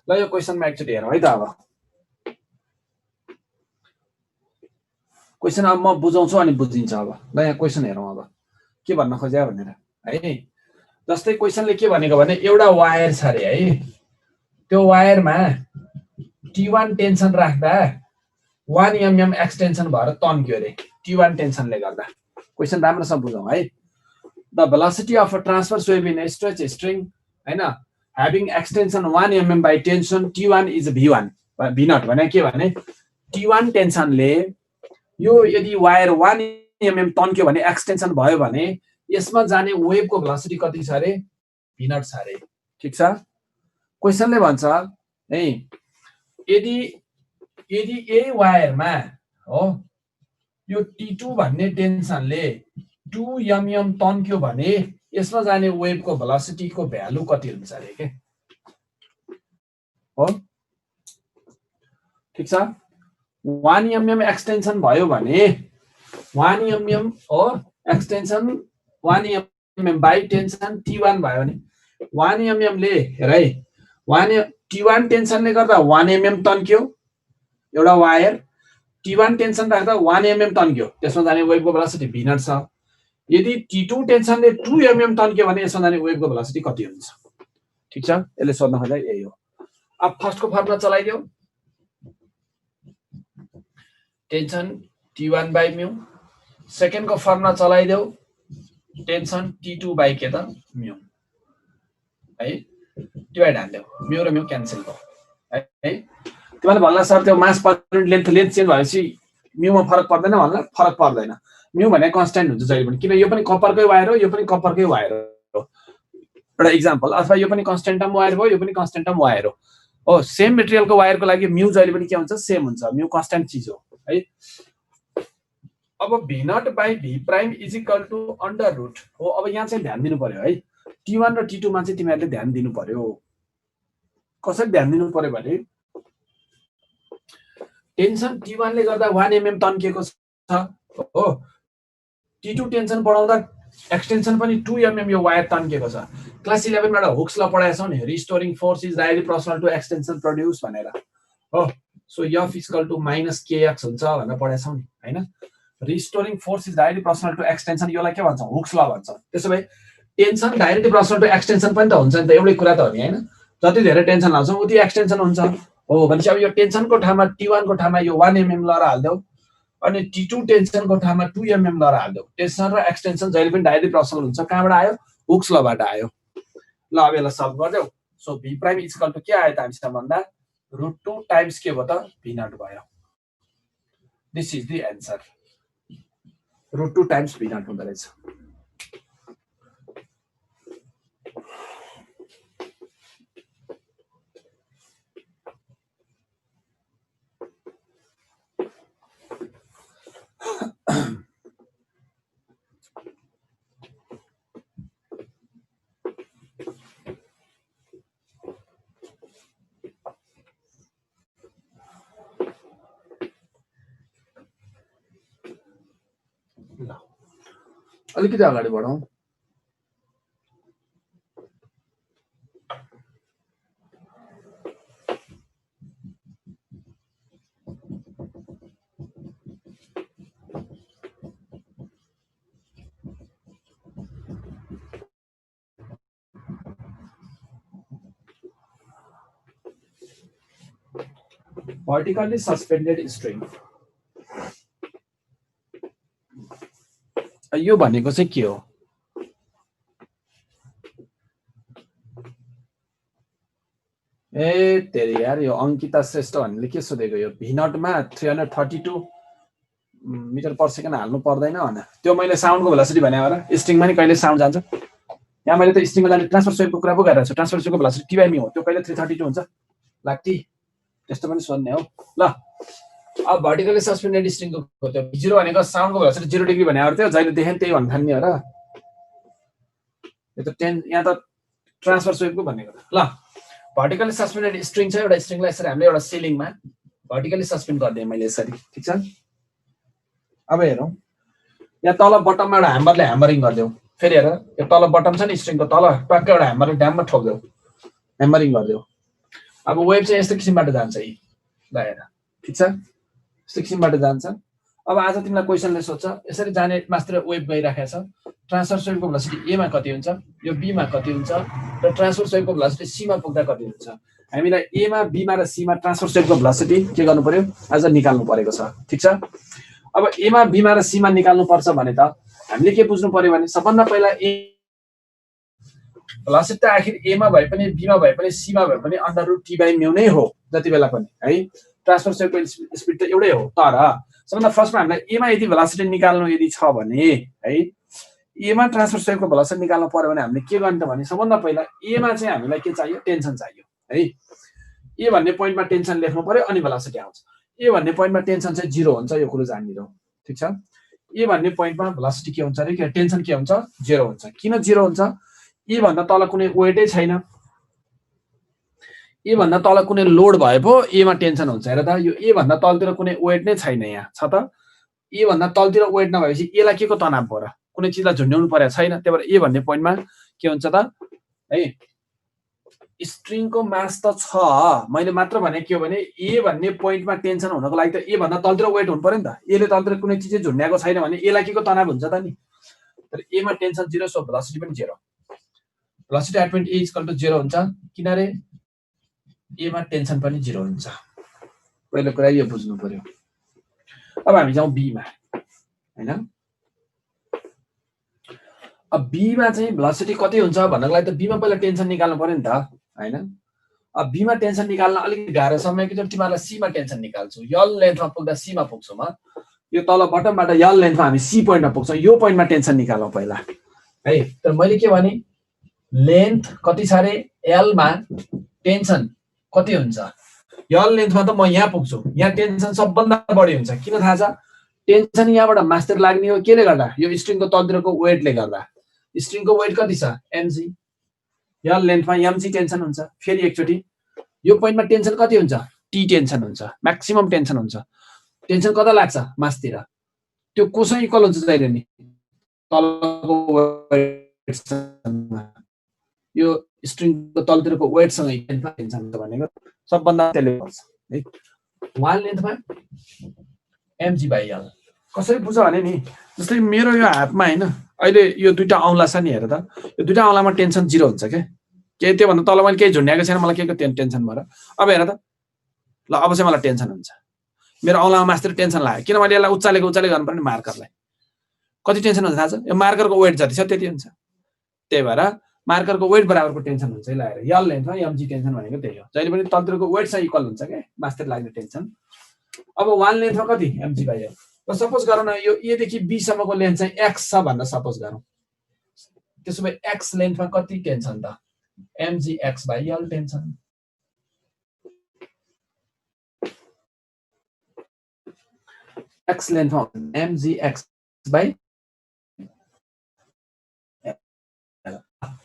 S1: ल यो क्वेशनमा एकचोटी हेरौँ है त। अब क्वेशन अब म बुझाउँछु अनि बुझिन्छ। अब ल यहाँ क्वेशन हेरौँ अब के भन्न खोज्या भनेर है। जस्तै क्वेशनले के भनेको भने एउटा वायर छ अरे है, त्यो वायरमा T1 टेन्सन राख्दा 1 mm एक्सटेन्सन भएर तन्क्यो अरे T1 टेन्सनले गर्दा। क्वेशन राम्रोसँग बुझौँ है। The velocity of a transverse wave in stretch string हैन having extension 1 mm by tension T1 is V1 V0 भने के भने T1 टेन्सनले यो यदि वायर 1 mm तन्क्यो भने एक्सटेन्सन भयो भने यसमा जाने वेभको भेलोसिटी कति छ अरे V0 छ अरे। ठीक छ। क्वेशनले भन्छ है यदि यही वायरमा हो यो T2 भन्ने टेन्सनले 2 mm तन्क्यो भने यसमा जाने वेभको भेलोसिटीको भ्यालु कति हुन्छ अरे के हो। ठीक छ। 1 mm एक्सटेन्सन भयो भने 1 mm हो extension 1 mm by tension T1 भयो भने 1 mm ले हेर है T1 टेन्सनले गर्दा 1 mm तन्क्यो एउटा वायर, T1 टेन्सन राख्दा 1 mm तन्क्यो, त्यसमा जाने वेभको भेलोसिटी V0 छ। यदि T2 टेन्सनले 2 mm तन्क्यो भने यसमा जाने वेभको भेलोसिटी कति हुन्छ। ठीक छ। यसले सोध्न खोजेको यही हो। अब फर्स्टको फर्मुला चलाइदेऊ, टेन्सन T1 बाइ म्यू। सेकेन्डको फर्मुला चलाइदेऊ, टेन्सन T2 बाइ के त म्यू है। डिभाइड हान्देऊ, म्यू र म्यू क्यान्सल भयो है। तिमीले भन्ला सर त्यो mass per unit length change भएपछि म्यूमा फरक पर्दैन भन्ला, फरक पर्दैन। म्यू भने कन्स्ट्यान्ट हुन्छ जहिले पनि, किन यो पनि कपरकै वायर हो यो पनि कपरकै वायर हो। एउटा इक्जाम्पल, अथवा यो पनि कन्स्ट्यान्टम वायर हो यो पनि कन्स्ट्यान्टम वायर हो। सेम मेटेरियलको वायरको लागि म्यू जहिले पनि के हुन्छ सेम हुन्छ, म्यू कन्स्ट्यान्ट चीज हो है। अब V0 by V prime is equal to under root हो। अब यहाँ चाहिँ ध्यान दिनु पर्यो है, T1 र T2 मा चाहिँ तिमीहरूले ध्यान दिनु पर्यो। कसरी ध्यान दिनु पर्यो भने टेन्सन T1 ले गर्दा 1 mm तन्किएको छ हो, T2 टेन्सन बढाउँदा एक्सटेन्सन पनि 2 mm यो वायर तन्किएको छ। क्लास 11 बाट हुक्स ल पढाएछौ नि, restoring force is directly proportional to extension produce भनेर हो। So F equal to minus kx हुन्छ भनेर पढाएछौ नि हैन। Restoring force is directly proportional to extension, योलाई के भन्छ, हुक्स ल भन्छ। त्यसो भए tension directly proportional to extension पनि त हुन्छ नि त, एउटै कुरा त हो नि हैन। जति धेरै टेन्सन लाउँछौ उति एक्सटेन्सन हुन्छ हो। भनेपछि अब यो टेन्सनको ठाउँमा T1 को ठाउँमा यो 1 mm ल हाल्देऊ, अनि T2 टेन्सनको ठाउँमा 2 mm ल हाल्देऊ। टेन्सन र एक्सटेन्सन जहिले पनि डाइरेक्टली प्रोपोर्शनल हुन्छ। कहाँबाट आयो, हुक्स लबाट आयो। ल अब यसलाई सल्भ गर्देऊ। So V prime equal to के आयो त हामीसँग भन्दा √2 टाइम्स के भयो त V0 भयो। This is the answer, √2 times V0 हुँदो रहेछ। अलिकति अगाडि बढौं। Vertically suspended string, यो भनेको चाहिँ के हो? ए तेरी यार, यो अंकिता श्रेष्ठ भन्नेले के सोधेको, यो V0 मा 332 मिटर पर सेकेन्ड हाल्नु पर्दैन भने त्यो मैले साउन्डको भेलोसिटी भने हो र, स्ट्रिङमा नि कहिले साउन्ड जान्छ। यहाँ मैले त स्ट्रिङमा जाने ट्रान्सफर स्वेपको कुरा पो गरिरहेको छु। ट्रान्सफर स्वेपको भेलोसिटी T/m हो, त्यो कहिले 332 हुन्छ लाग्टी, त्यस्तो पनि सोध्ने हो। ल अब भर्टिकली सस्पेन्डेड स्ट्रिङको त्यो V0 भनेको साउन्डको भेलोसिटी 0 डिग्री भने थियो, जहिले देखेन त्यही भन्न थाल्ने हो र। यो त 10 यहाँ त ट्रान्सफर स्वेपको भनेको। ल भर्टिकली सस्पेन्डेड स्ट्रिङ छ, एउटा स्ट्रिङलाई यसरी हामीले एउटा सिलिङमा भर्टिकली सस्पेन्ड गर्दिए मैले यसरी, ठीक छ। अब हेरौँ, यहाँ तल बटममा एउटा ह्यामरले ह्यामरिङ गरिदेऊ। फेरि हेर, यो तल बटम छ नि स्ट्रिङको तल, टक्कै एउटा ह्यामरले ड्याममा ठोक्देऊ, ह्यामरिङ गरिदेऊ। अब वेभ चाहिँ यस्तो किसिमबाट जान्छ यी, ल हेर, ठीक छ, यस्तो किसिमबाट जान्छ। अब आज तिमीलाई क्वेसनले सोध्छ यसरी जाने मात्र वेभ गइराखेको छ, ट्रान्सफर स्वेपको भेलोसिटी A मा कति हुन्छ, यो B मा कति हुन्छ, र ट्रान्सफर स्वेपको भेलोसिटी C मा पुग्दा कति हुन्छ। हामीलाई A मा, B मा र C मा ट्रान्सफर स्वेपको भेलोसिटी के गर्नु पर्यो, आज निकाल्नु परेको छ, ठीक छ। अब A मा, B मा र C मा निकाल्नु पर्छ भने त हामीले के बुझ्नु पर्यो भने सबभन्दा पहिला A भेलोसिटी त आखिर A मा भए पनि, B मा भए पनि, C मा भए पनि √T/μ नै हो जति बेला पनि है। ट्रान्सफर स्वेपको स्पिड त एउटै हो, तर सबभन्दा फर्स्टमा हामीलाई A मा यदि भेलोसिटी निकाल्नु यदि छ भने है, A मा ट्रान्सफर स्वेपको भेलोसिटी निकाल्नु पर्यो भने हामीले के गर्ने त भने सबभन्दा पहिला A मा चाहिँ हामीलाई के चाहियो, टेन्सन चाहियो है। A भन्ने पोइन्टमा टेन्सन लेख्नु पर्यो अनि भेलोसिटी आउँछ। A भन्ने पोइन्टमा टेन्सन चाहिँ 0 हुन्छ, यो कुरो जानिरौ, ठीक छ। A भन्ने पोइन्टमा भेलोसिटी के हुन्छ रे, के टेन्सन के हुन्छ, 0 हुन्छ। किन 0 हुन्छ, A भन्दा तल कुनै वेटै छैन, A भन्दा तल कुनै लोड भए पो A मा टेन्सन हुन्छ। हेर त, यो A भन्दा तलतिर कुनै वेट नै छैन, यहाँ छ त। A भन्दा तलतिर वेट नभएपछि A लाई के को तनाव भयो र, कुनै चिजलाई झुन्ड्याउनु पर्या छैन। त्यही भएर A भन्ने पोइन्टमा के हुन्छ त है, स्ट्रिङको मास त छ, मैले मात्र भने के हो भने A भन्ने पोइन्टमा टेन्सन हुनको लागि त A भन्दा तलतिर वेट हुनु पर्यो नि त। A ले तलतिर कुनै चिज झुन्ड्याएको छैन भने A लाई के को तनाव हुन्छ त नि। तर A मा टेन्सन 0, सो भेलोसिटी पनि 0। Velocity at point A equal to 0 हुन्छ, किनभने A मा टेन्सन पनि 0 हुन्छ। पहिलो कुरा यो बुझ्नु पर्यो। अब हामी जाउँ B मा हैन। अब B मा चाहिँ भेलोसिटी कति हुन्छ भन्नको लागि त B मा पहिला टेन्सन निकाल्नु पर्यो नि त हैन। अब B मा टेन्सन निकाल्न अलिक गाह्रो छ। म एकचोटि तिमीलाई C मा टेन्सन निकाल्छु। यल लेन्थमा पुग्दा C मा पुग्छु म। यो तल बटमबाट यल लेन्थमा हामी C पोइन्टमा पुग्छौं। यो पोइन्टमा टेन्सन निकालौं पहिला है। तर मैले के भने लेन्थ कति छ रे, L मा टेन्सन कति हुन्छ, यल लेन्थमा त म यहाँ पुग्छु। यहाँ टेन्सन सबभन्दा बढी हुन्छ। किन थाहा छ, टेन्सन यहाँबाट मास्तिर लाग्ने हो केले गर्दा, यो स्ट्रिङको तलतिरको वेटले गर्दा। स्ट्रिङको वेट कति छ mg यल लेन्थमा mg टेन्सन हुन्छ फेरि एकचोटी यो पोइन्टमा टेन्सन कति हुन्छ टी टेन्सन हुन्छ म्याक्सिमम टेन्सन हुन्छ टेन्सन कता लाग्छ मासतिर त्यो कोसँग इक्वल हुन्छ जहिले नि तलको वेटसँग यो स्ट्रिङको तलतिरको वेटसँग इक्वल टेन्सन हुन्छ भनेको सबभन्दा त्यसले पर्छ है वान लेन्थमा mg/l कसरी बुझ्छ भने नि जस्तै मेरो यो हातमा हैन अहिले यो दुईटा औंला छ नि हेर त यो दुईटा औंलामा टेन्सन 0 हुन्छ के के त्यो भन्दा तल मैले केही झुन्ड्याएको छैन मलाई केको टेन्सन भएर अब हेर त ल अब चाहिँ मलाई टेन्सन हुन्छ मेरो औंलामा मास्तिर टेन्सन लाग्यो किन मैले यसलाई उचालेको गर्नुपर्ने मार्करलाई कति टेन्सन हुन्छ थाहा छ यो मार्करको वेट जति छ त्यति हुन्छ त्यही भएर मार्करको वेट बराबरको टेन्सन हुन्छ ल हेर यल लेन्थमा mg टेन्सन भनेको त्यही हो जहिले पनि तलतिरको वेटसँग इक्वल हुन्छ के मास्तिर लाग्ने टेन्सन अब वान लेन्थमा कति mg/l र सपोज गरौँ न यो a देखि b सम्मको लेन्थ चाहिँ x छ भन्न सपोज गरौँ त्यसो भए x लेन्थमा कति टेन्सन त mgx/l टेन्सन x लेन्थमा mgx/l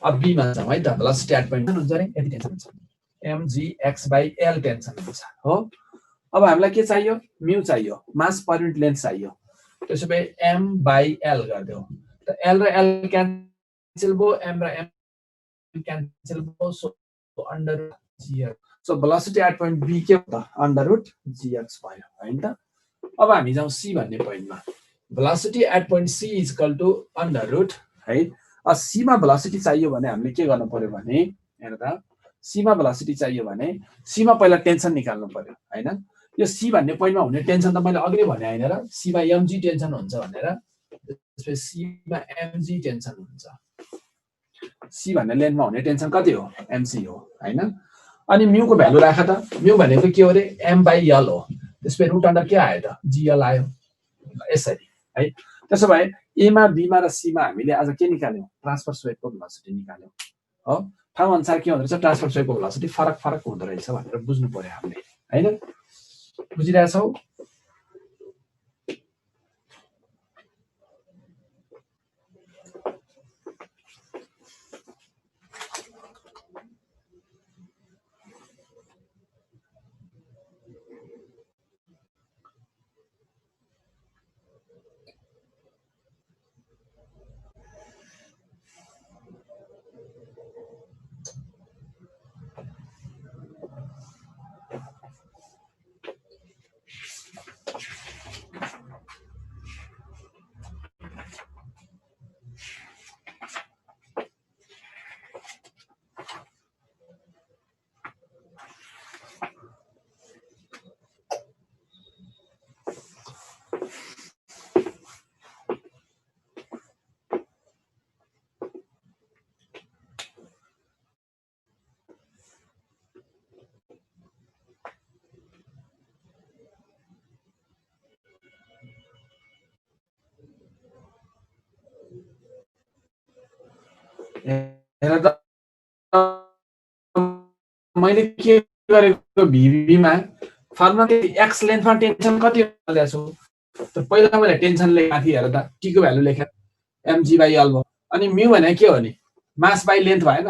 S1: अब b मा जाउँ है त भेलोसिटी एट पोइन्ट हुन्छ रे यति टेन्सन हुन्छ mgx/l टेन्सन हुन्छ हो अब हामीलाई के चाहियो म्यू चाहियो मास पर युनिट लेन्थ चाहियो त्यसो भए m/l गर्दियौ त l र l क्यान्सल भयो m र m क्यान्सल भयो so under gx so velocity at point b के हो त अन्डर रुट gx भयो हैन त अब हामी जाउँ c भन्ने पोइन्टमा velocity at point c is equal to under root है c मा भेलोसिटी चाहियो भने हामीले के गर्नु पर्यो भने हेर त c मा भेलोसिटी चाहियो भने c मा पहिला टेन्सन निकाल्नु पर्यो हैन यो c भन्ने पोइन्टमा हुने टेन्सन त मैले अघि भने हैन र c मा mg टेन्सन हुन्छ भनेर त्यसपछि c मा mg टेन्सन हुन्छ c भन्ने लेन्थमा हुने टेन्सन कति हो mc हो हैन अनि म्यू को भ्यालु राख त म्यू भनेको के हो रे m/l हो त्यसपछि रुट अन्डर के आयो त gl आयो यसरी है त्यसो भए a मा b मा र c मा हामीले आज के निकाल्यौ ट्रान्सफर वेटको भेलोसिटी निकाल्यौ हो ठाउँ अनुसार के हुँदो रहेछ ट्रान्सफर वेटको भेलोसिटी फरक फरक हुँदो रहेछ भनेर बुझ्नु पर्यो हामीले हैन बुझिरहेछौ हेर त मैले के गरेको भिभी मा फर्मुला एक्स लेन्थमा टेन्सन कति ल्याएको छु त पहिला मैले टेन्सन लेखेको थिएँ हेर त टी को भ्यालु लेखे mg/l भयो अनि म्यू भने के हो नि मास बाइ लेन्थ भएन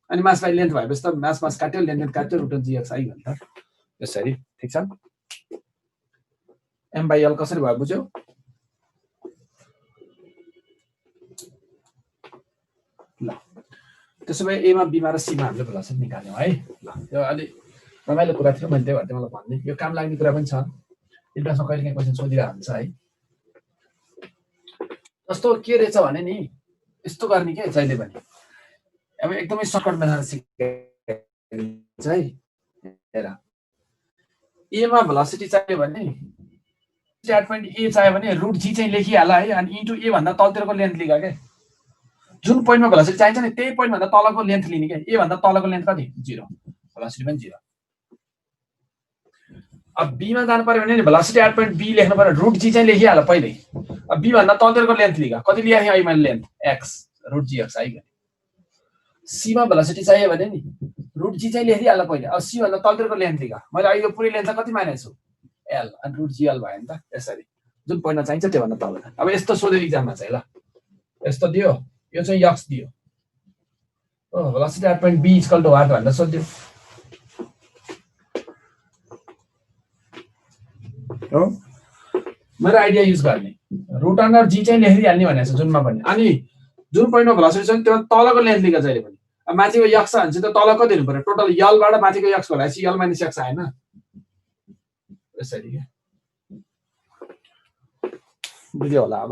S1: अनि मास बाइ लेन्थ भएपछि त मास काट्यो लेन्थ काट्यो रुट gx आइ भन्छ यसरी ठीक छ m/l कसरी भयो बुझ्यौ ल त्यसो भए a मा b मा र c मा हामीले भेलोसिटी निकाल्यौ है ल यो अलि रमाइलो कुरा थियो मैले त्यही भएर मलाई भन्ने यो काम लाग्ने कुरा पनि छ इन्ट्रान्समा कहिले काहीँ क्वेशन सोधिरहेको हुन्छ है जस्तो के रहेछ भने नि यस्तो गर्ने के जहिले पनि अब एकदमै सर्टकट मेथड सिकाइन्छ है हेर a मा भेलोसिटी चाहियो भने स्टार्ट पोइन्ट a चाहियो भने रुट g चाहिँ लेखिहाल है अनि इन्टु a भन्दा तलतिरको लेन्थ लिगा के जुन पोइन्टमा भेलोसिटी चाहिन्छ नि त्यही पोइन्ट भन्दा तलको लेन्थ लिने के a भन्दा तलको लेन्थ कति 0 भेलोसिटी पनि 0 अब b मा जानु पर्यो भने भेलोसिटी एट पोइन्ट b लेख्नु पर्यो रुट g चाहिँ लेखिहाल पहिल्यै अब b भन्दा तलतिरको लेन्थ लिगा कति लिया थिए अहिले मैले लेन्थ x रुट gx आइ गयो c मा भेलोसिटी चाहियो भने नि रुट g चाहिँ लेखिहाल पहिल्यै अब c भन्दा तलतिरको लेन्थ लिगा मैले अहिले यो पुरै लेन्थ कति मानेको छु l अनि रुट gl भयो नि त यसरी जुन पोइन्टमा चाहिन्छ त्यो भन्दा तल अब यस्तो सोध्यो एक्जाममा चाहिँ ल यस्तो दियो यो चाहिँ यक्स दियो velocity at point B equal to what भनेर सोध्यो हो मेरो आइडिया युज गर्ने रुट अन्डर जी चाहिँ लेखिदिइहाल्ने भनेको छ जुनमा पनि अनि जुन पोइन्टमा भेलोसिटी छ त्यो तलको लेन्थ लिएको जहिले पनि अब माथिको यक्स छ भने चाहिँ तल कति हुनु पर्यो टोटल यलबाट माथिको यक्स भएपछि यल माइनस यक्स आएन यसरी के बुझ्यो होला अब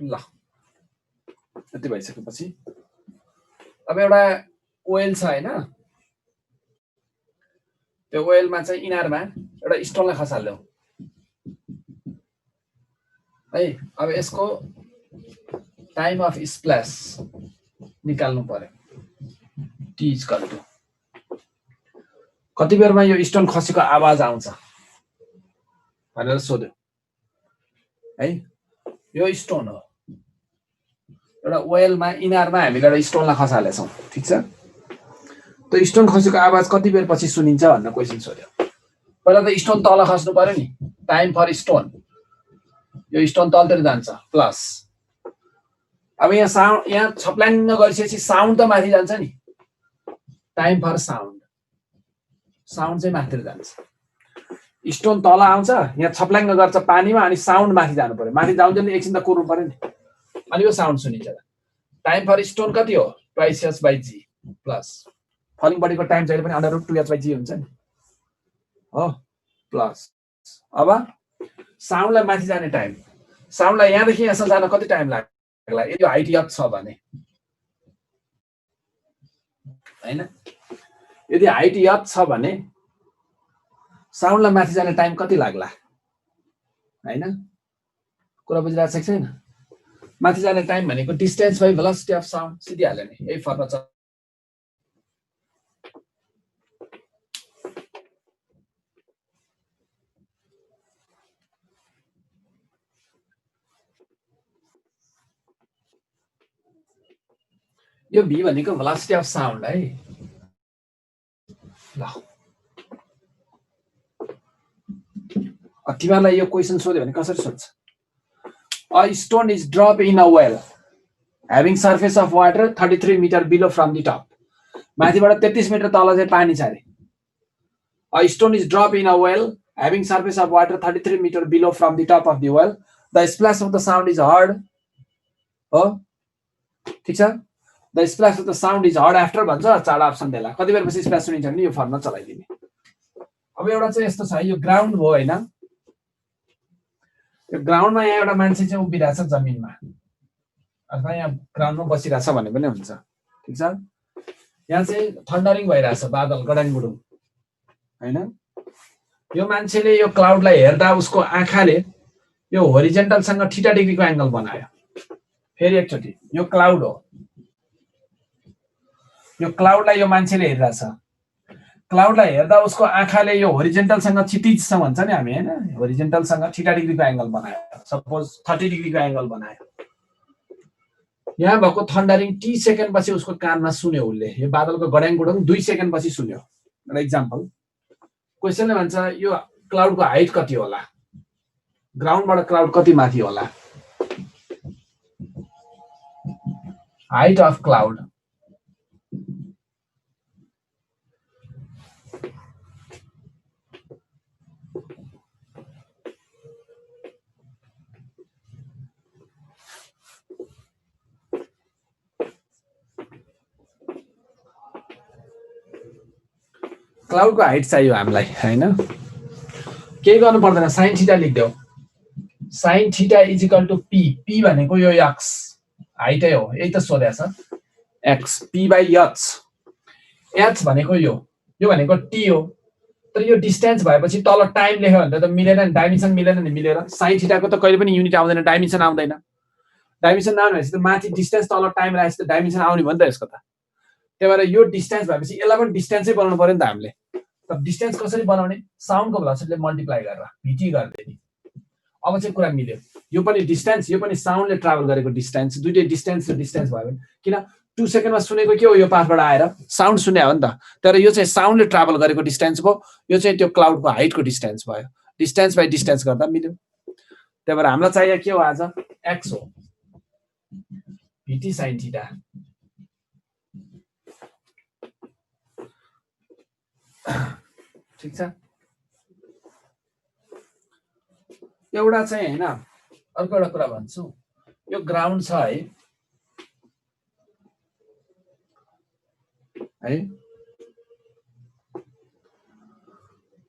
S1: ल यति भइसकेपछि अब एउटा ओइल छ हैन त्यो ओइलमा चाहिँ इनारमा एउटा स्टोनलाई खसाल्यौ है अब यसको टाइम अफ स्प्ल्याश निकाल्नु पर्यो टी इक्वल टु कति बेरमा यो स्टोन खसेको आवाज आउँछ भनेर सोध्यो है यो स्टोन हो एउटा ओइलमा इनारमा हामीले एउटा स्टोनलाई खसालेछौँ ठीक छ त्यो स्टोन खसेको आवाज कति बेर पछि सुनिन्छ भनेर क्वेसन सोध्यो पहिला त स्टोन तल खस्नु पर्यो नि टाइम फर स्टोन यो स्टोन तलतिर जान्छ प्लस अब यहाँ साउन्ड यहाँ छप्ल्याङ्ग गरिसकेपछि साउन्ड त माथि जान्छ नि टाइम फर साउन्ड साउन्ड चाहिँ माथितिर जान्छ स्टोन तल आउँछ यहाँ छप्ल्याङ्ग गर्छ पानीमा अनि साउन्ड माथि जानु पर्यो माथि जाउँदैन एकछिन त कुर्नु पर्यो नि अनि यो साउन्ड सुनिन्छ टाइम फर स्टोन कति हो twice H by G plus falling बडीको टाइम जहिले पनि अंडर रुट 2h बाई जी हुन्छ नि हो प्लस अब साउन्डलाई माथि जाने टाइम साउन्डलाई यहाँदेखि यहाँसम्म जान कति टाइम लाग्ला यदि हाइट यत छ भने हैन यदि हाइट यत छ भने साउन्डलाई माथि जाने टाइम कति लाग्ला हैन कुरा बुझिरहेको छ छैन माथि जाने टाइम भनेको distance by velocity of sound सिधै हाल्यो नि यही फर्मुला छ यो v भनेको भेलोसिटी अफ साउन्ड है ल तिमीलाई यो क्वेशन सोध्यो भने कसरी सोध्छ A stone is dropped in a well having surface of water 33 meter below from the top. माथिबाट 33 मिटर तल चाहिँ पानी छ अरे A stone is dropped in a well having surface of water 33 meter below from the top of the well. The splash of the sound is heard. हो ठीक छ The splash of the sound is heard after भन्छ चारवटा अप्सन देला कति बेर पछि स्प्ल्याश सुनिन्छ भने यो फर्मुला चलाइदिने अब एउटा चाहिँ यस्तो छ यो ग्राउन्ड हो हैन यो ग्राउन्डमा यहाँ एउटा मान्छे चाहिँ उभिरहेछ जमिनमा अथवा यहाँ ग्राउन्डमा बसिरहेछ भने पनि हुन्छ ठीक छ यहाँ चाहिँ थन्डरिङ भइरहेछ बादल गडाङगुडुङ हैन यो मान्छेले यो क्लाउडलाई हेर्दा उसको आँखाले यो होरिजेन्टल सँग थीटा डिग्रीको एंगल बनायो फेरि एकचोटी यो क्लाउड हो यो क्लाउडलाई यो मान्छेले हेरिरहेछ क्लाउडलाई हेर्दा उसको आँखाले यो होरिजेन्टल सँग क्षितिज सँग भन्छ नि हामी हैन होरिजेन्टल सँग थीटा डिग्रीको एंगल बनायो सपोज 30 डिग्रीको एंगल बनायो यहाँ भएको थन्डरिङ टी सेकेन्ड पछि उसको कानमा सुन्यो उले यो बादलको गडाङगुडुङ 2 सेकेन्ड पछि सुन्यो एउटा एक्जाम्पल क्वेशनले भन्छ यो क्लाउडको हाइट कति होला ग्राउन्डबाट क्लाउड कति माथि होला हाइट अफ क्लाउड क्लाउड को हाइट चाहियो हामीलाई हैन केही गर्नु पर्दैन sin थीटा लेख्देऊ sin theta is equal to p p भनेको यो x हाइटै हो यही त सोधेछ x p बाइ h h भनेको यो भनेको t हो तर यो डिस्टेन्स भएपछि तल टाइम लेख्यो भने त मिलेन नि डाइमेन्सन मिलेन नि मिलेर sin थीटा को त कहिले पनि युनिट आउँदैन डाइमेन्सन आउँदैन डाइमेन्सन नआएपछि त माथि डिस्टेन्स तल टाइम राखेपछि त डाइमेन्सन आउने भयो नि त यसको त त्यही भएर यो डिस्टेन्स भएपछि यसलाई पनि डिस्टेन्सै बनाउनु पर्यो नि त हामीले त डिस्टेन्स कसरी बनाउने साउन्डको भेलोसिटीले मल्टिप्लाई गरेर vt गर्दै नि अब चाहिँ कुरा मिल्यो यो पनि डिस्टेन्स यो पनि साउन्डले ट्राभल गरेको डिस्टेन्स दुईटै डिस्टेन्स र डिस्टेन्स भयो भने किन 2 सेकेन्डमा सुनेको के हो यो पाथबाट आएर साउन्ड सुने हो नि त तर यो चाहिँ साउन्डले ट्राभल गरेको डिस्टेन्स भयो यो चाहिँ त्यो क्लाउडको हाइटको डिस्टेन्स भयो डिस्टेन्स बाई डिस्टेन्स गर्दा मिल्यो त्यही भएर हामीलाई चाहियो के हो आज एक्स हो भिटी साइन थीटा ठीक छ एउटा चाहिँ हैन अर्को एउटा कुरा भन्छु यो ग्राउन्ड छ है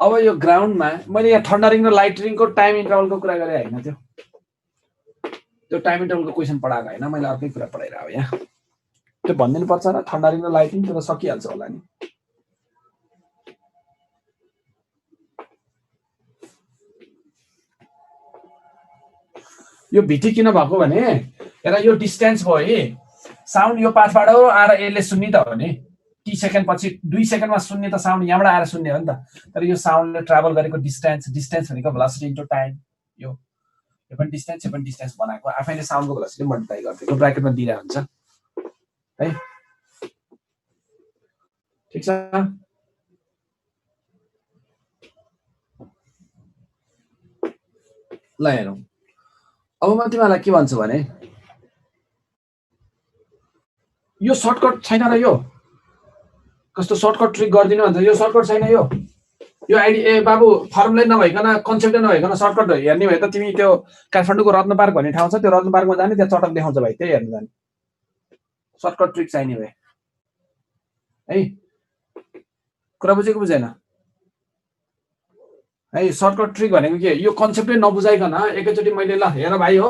S1: अब यो ग्राउन्डमा मैले यहाँ थन्डरिङ र लाइटनिङको टाइम इन्टरभलको कुरा गरे हैन त्यो टाइम इन्टरभलको क्वेशन पढाएको हैन मैले अर्कै कुरा पढाइरहेको यहाँ त्यो भनिदिनु पर्छ र थन्डरिङ र लाइटनिङ त्यो त सकिहाल्छ होला नि यो भिटी किन भएको भने हेर यो डिस्टेन्स भयो है साउन्ड यो पाथबाट आएर यसले सुन्ने त हो नि टी सेकेन्ड पछि 2 सेकेन्डमा सुन्ने त साउन्ड यहाँबाट आएर सुन्ने हो नि त तर यो साउन्डले ट्राभल गरेको डिस्टेन्स भनेको भेलोसिटी इन्टु टाइम यो पनि डिस्टेन्स बनाएको आफैले साउन्डको भेलोसिटी मल्टिप्लाई गरिदिएको ब्र्याकेटमा दिइरा हुन्छ है ठीक छ ल हेरौँ अब म तिमीलाई के भन्छु भने यो सर्टकट छैन र यो कस्तो सर्टकट ट्रिक गरिदिनु भन्छ यो सर्टकट छैन यो आइडी ए बाबु फर्मुलै नभइकन कन्सेप्टै नभइकन सर्टकट हेर्ने भए त तिमी त्यो काठमाडौँको रत्न पार्क भन्ने ठाउँ छ त्यो रत्न पार्कमा जाने त्यहाँ चटक देखाउँछ भाइ त्यही हेर्नु जाने सर्टकट ट्रिक चाहिने भए है कुरा बुझेको बुझेन है सर्टकट ट्रिक भनेको के यो कन्सेप्टै नबुझाइकन एकैचोटि मैले ल हेर भाइ हो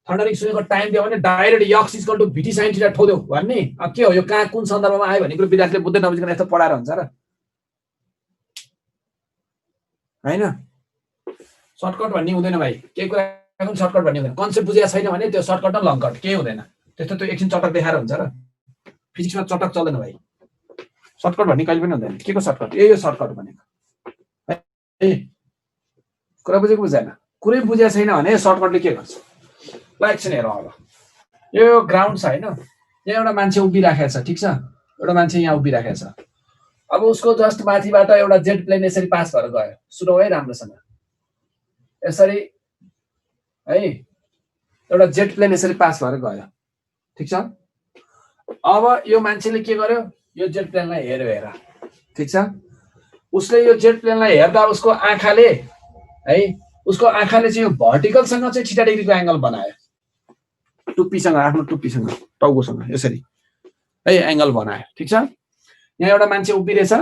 S1: थन्डरिङ सुनेको टाइम दियो भने direct x equal to VT sine theta ठोक्यौ भन्ने के हो यो कहाँ कुन सन्दर्भमा आयो भन्ने कुरो विद्यार्थीले बुझ्दै नबुझिकन यस्तो पढाएर हुन्छ र हैन सर्टकट भन्ने हुँदैन भाइ केही कुराको सर्टकट भन्ने हुँदैन कन्सेप्ट बुझेको छैन भने त्यो सर्टकट र लङ कट केही हुँदैन त्यस्तो त्यो एकछिन चटक देखाएर हुन्छ र फिजिक्समा चटक चल्दैन भाइ सर्टकट भन्ने कहिले पनि हुँदैन के को सर्टकट यो सर्टकट भनेको ए कुरा बुझेको बुझेन कुरै बुझेको छैन भने सर्टकटले के गर्छ ल एकछिन हेरौँ अब यो ग्राउन्ड छ हैन यहाँ एउटा मान्छे उभिराखेको छ ठीक छ एउटा मान्छे यहाँ उभिराखेको छ अब उसको जस्ट माथिबाट एउटा जेट प्लेन यसरी पास भएर गयो सुनौ है राम्रोसँग यसरी है एउटा जेट प्लेन यसरी पास भएर गयो ठीक छ अब यो मान्छेले के गर्यो यो जेट प्लेनलाई हेर्यो हेर ठीक छ उसले यो जेट प्लेनलाई हेर्दा उसको आँखाले है उसको आँखाले चाहिँ यो भर्टिकलसँग चाहिँ 60 डिग्रीको एंगल बनायो टुप्पीसँग आफ्नो टुप्पीसँग टाउकोसँग यसरी है एंगल बनायो ठीक छ यहाँ एउटा मान्छे उभिरहेछ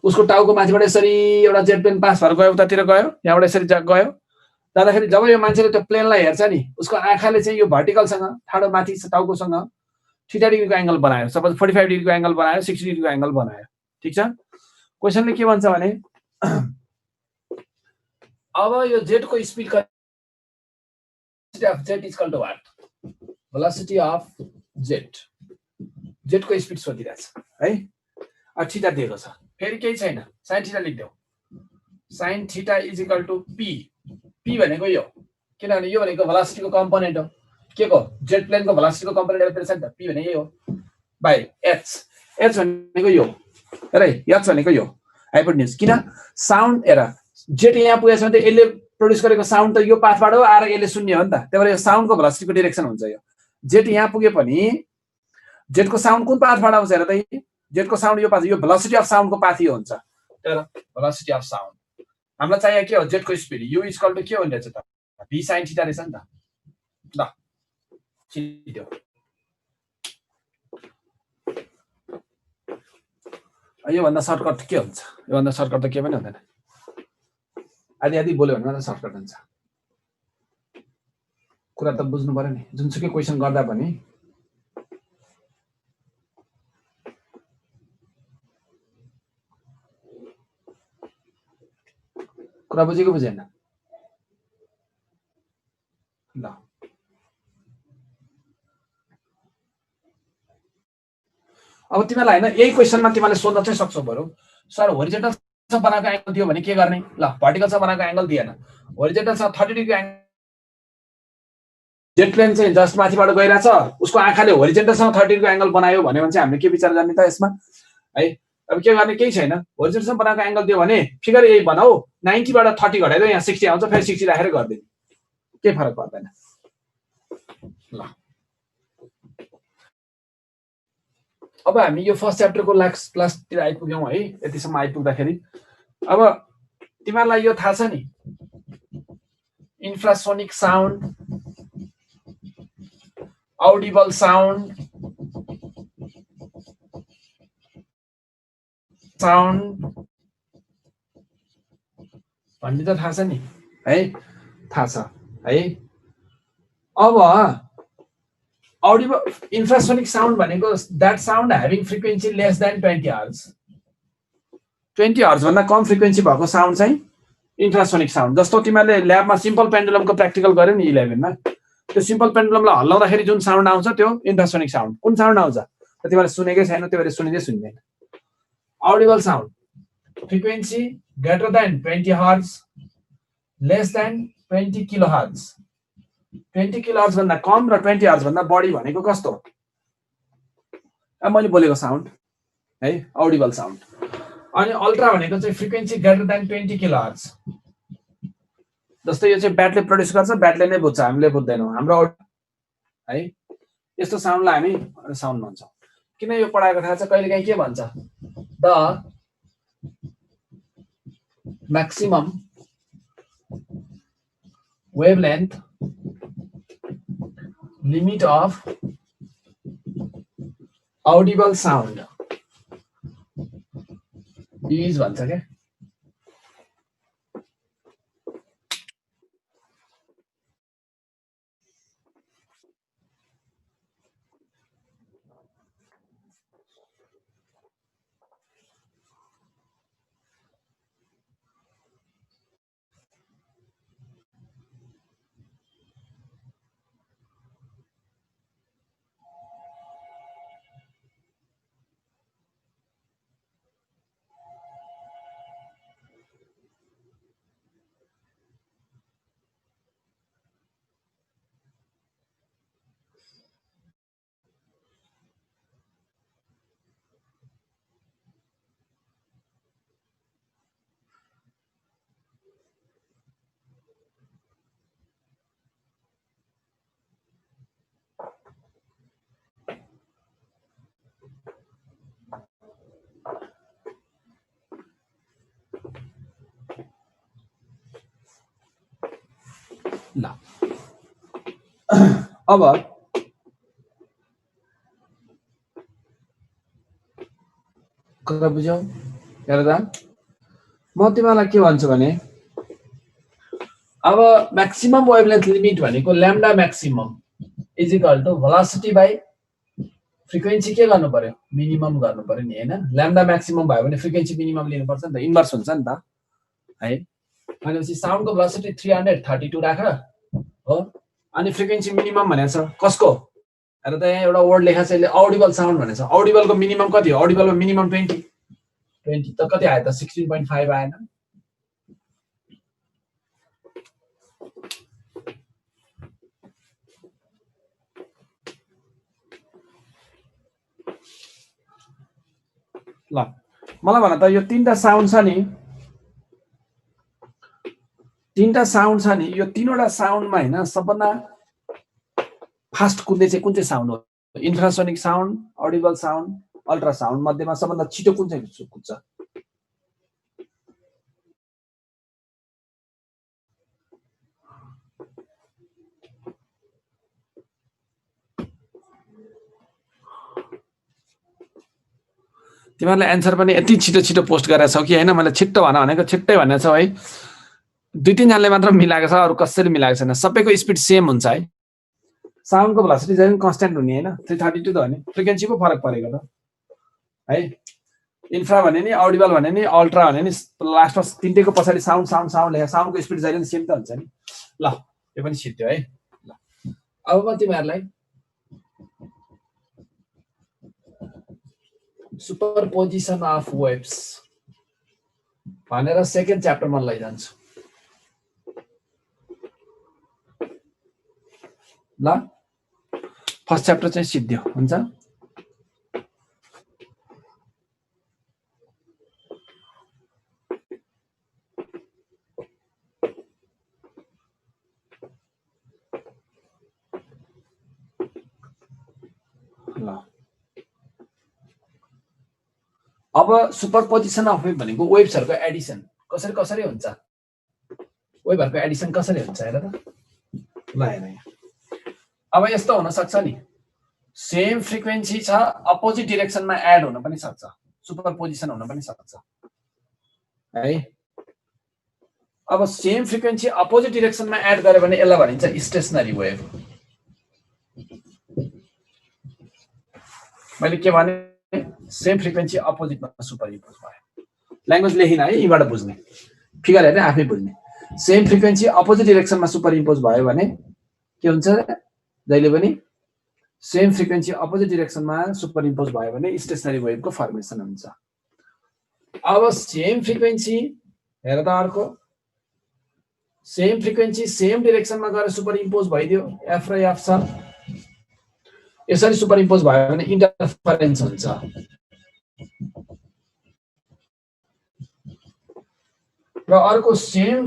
S1: उसको टाउको माथिबाट यसरी एउटा जेट प्लेन पास भएर गयो उतातिर गयो यहाँबाट यसरी गयो जाँदाखेरि जब यो मान्छेले त्यो प्लेनलाई हेर्छ नि उसको आँखाले चाहिँ यो भर्टिकलसँग ठाडो माथि टाउकोसँग 60 डिग्रीको एंगल बनायो सपोज 45 डिग्रीको एंगल बनायो 60 डिग्रीको एंगल बनायो ठीक छ क्वेशनले के भन्छ भने अब यो जेटको speed jet is equal to what velocity of जेटको स्पिड सोधिरहेछ है थीटा दिएको छ फेरि केही छैन साइन थीटा लेख्देऊ sine theta is equal to p भनेको यो किनभने यो भनेको भेलोसिटीको कम्पोनेन्ट हो के को जेट प्लेनको भेलोसिटीको कम्पोनेन्ट एउटा छ नि त पी भने यही हो बाइ एच भनेको यो है एच भनेको यो हाइपोटेन्युज किन साउन्ड हेर जेट यहाँ पुगेछ भने त यसले प्रोड्युस गरेको साउन्ड त यो पाथबाट आएर यसले सुन्ने हो नि त त्यही भएर यो साउन्डको भेलोसिटीको डाइरेक्सन हुन्छ यो जेट यहाँ पुगे पनि जेटको साउन्ड कुन पाथबाट आउँछ हेर त जेटको साउन्ड यो पाथ यो भेलोसिटी अफ साउन्डको पाथ यो हुन्छ तर भेलोसिटी अफ साउन्ड हामीलाई चाहियो के हो जेटको स्पिड यु इक्वल टु के हो रहेछ त v sin थीटा रहेछ नि त ल छिट्यो योभन्दा सर्टकट के हुन्छ योभन्दा सर्टकट त के पनि हुँदैन आदि आदि बोल्यो भने मात्र सर्टकट हुन्छ कुरा त बुझ्नु पर्यो नि जुनसुकै क्वेशन गर्दा पनि कुरा बुझेको बुझेन ल अब तिमीलाई हैन यही क्वेशनमा तिमीले सोध्न चाहिँ सक्छौ बरु सर होरिजोन्टल सँग बनाएको एंगल दियो भने के गर्ने ल भर्टिकल सँग बनाएको एंगल दिएन होरिजोन्टल सँग 30 डिग्री एंगल जेट प्लेन चाहिँ जस्ट माथिबाट गइरहेछ, उसको आँखाले होरिजेन्टलसँग 30 को एंगल बनायो भने चाहिँ हामीले के विचार गर्ने त यसमा है? अब के गर्ने केही छैन, होरिजेन्टलसँग बनाएको एंगल दियो भने फिगर यही बनाऊ, 90 बाट 30 घटाएर यहाँ 60 आउँछ, फेरि 60 राखेर गर्दिने, केही फरक पर्दैन। ल अब हामी यो फर्स्ट च्याप्टरको लास्टतिर आइपुग्यौँ है। यतिसम्म आइपुग्दाखेरि अब तिमीहरूलाई यो थाहा छ नि, इन्फ्रासोनिक साउन्ड, audible sound भन्ने त थाहा छ नि है, थाहा छ है। अब audible infrasonic sound भनेको that sound having frequency less than 20 Hz, 20 Hz भन्दा कम फ्रिक्वेन्सी भएको साउन्ड चाहिँ इन्फ्रासोनिक साउन्ड। जस्तो तिमीहरूले ल्याबमा सिम्पल पेन्डुलमको प्र्याक्टिकल गर्यो नि 11 मा, त्यो सिम्पल पेन्डुलमलाई हल्लाउँदाखेरि जुन साउन्ड आउँछ त्यो इन्फ्रासोनिक साउन्ड। कुन साउन्ड आउँछ तिमीहरूले सुनेकै छैन, त्यो भएर सुनिँदै सुन्दैन। audible sound frequency greater than 20 Hz, less than 20 kilohertz, 20 kilohertz भन्दा कम र 20 Hz भन्दा बढी भनेको कस्तो? अब मैले बोलेको साउन्ड है, audible sound। अनि अल्ट्रा भनेको चाहिँ फ्रिक्वेन्सी ग्रेटर देन 20 किलोहर्ट्ज। जस्तो यो चाहिँ ब्याटले प्रड्युस गर्छ, ब्याटले नै बुझ्छ, हामीले बुझ्दैनौँ। हाम्रो है यस्तो साउन्डलाई हामी साउन्ड भन्छौँ। किन यो पढाएको थाहा छ? कहिलेकाहीँ के भन्छ, the maximum wavelength limit of Audible sound is भन्छ क्या। ल अब कुरा बुझ्यौ हेर्दा, म तिमीलाई के भन्छु भने अब म्याक्सिमम वेभलेन्थ लिमिट भनेको lambda maximum is equal to velocity by frequency के गर्नु पर्यो? मिनिमम गर्नु पर्यो नि हैन। ल्याम्डा म्याक्सिमम भयो भने फ्रिक्वेन्सी मिनिमम लिनुपर्छ नि त, इन्भर्स हुन्छ नि त है। भनेपछि साउन्डको भेलोसिटी 332 राख हो, अनि फ्रिक्वेन्सी मिनिमम भनेको छ कसको? हेर त यहाँ एउटा वर्ड लेखा छ, यसले ऑडिबल साउन्ड भनेको छ। ऑडिबलको मिनिमम कति हो? ऑडिबलमा मिनिमम 20 त कति आयो त? 16.5 आएन? ल मलाई भन त, यो तीनटा साउन्ड छ नि, तीनटा साउन्ड छ नि, यो तीनवटा साउन्डमा हैन सबभन्दा फास्ट कुद्ने चाहिँ कुन चाहिँ साउन्ड हो? Infrasonic sound, Audible sound, ultra sound मध्येमा सबभन्दा छिटो कुन चाहिँ कुद्छ? तिमीहरूले एन्सर पनि यति छिटो छिटो पोस्ट गरेका छौ कि हैन? मैले छिट्टो भन भनेको छिट्टै भनेको छौ है। 2-3 जनाले मात्र मिलाएको छ, अरु कसैले मिलाएको छैन। सबैको स्पिड सेम हुन्छ है। साउन्डको भेलोसिटी चाहिँ कन्स्ट्यान्ट हुने हैन, 332 त हो नि, फ्रिक्वेन्सी पो फरक परेको त है। इन्फ्रा भने नि, ऑडिबल भने नि, अल्ट्रा भने नि, लास्टमा तीनटैको पछाडी साउन्ड साउन्ड साउन्ड लेख्या, साउन्डको स्पिड जहिले पनि सेम त हुन्छ नि। ल यो पनि सिद्धियो है। ल अब म तिमीहरूलाई सुपरपोजिसन अफ वेव्स भनेर सेकेन्ड च्याप्टरमा लैजान्छु। ल फर्स्ट च्याप्टर चाहिँ सिद्धियो हुन्छ ल अब सुपरपोजिसन अफ वेभ भनेको वेभ्सहरुको एडिसन कसरी हुन्छ वेभहरुको एडिसन कसरी हुन्छ हेर त ल हेर अब यस्तो हुन सक्छ नि सेम फ्रिक्वेन्सी छ अपोजिट डाइरेक्सनमा एड हुन पनि सक्छ सुपरपोजिसन हुन पनि सक्छ है अब सेम फ्रिक्वेन्सी अपोजिट डाइरेक्सनमा एड गरे भने यसलाई भनिन्छ स्टेशनरी वेभ मैले के भने सेम फ्रिक्वेन्सी अपोजिटमा सुपरइम्पोज भयो ल्याङ्ग्वेज लेखिन है यीबाट बुझ्ने फिगर हेर्ने आफै बुझ्ने सेम फ्रिक्वेन्सी अपोजिट डाइरेक्सनमा सुपरइम्पोज भयो भने के हुन्छ जहिले पनि सेम फ्रिक्वेन्सी अपोजिट डाइरेक्सनमा सुपरइम्पोज भयो भने स्टेशनरी वेभको फर्मेसन हुन्छ अब सेम फ्रिक्वेन्सी हेर त अर्को सेम फ्रिक्वेन्सी सेम डाइरेक्सनमा गएर सुपरइम्पोज भइदियो एफ र एफ छ यसरी सुपरइम्पोज भयो भने इन्टरफेरेन्स हुन्छ र अर्को सेम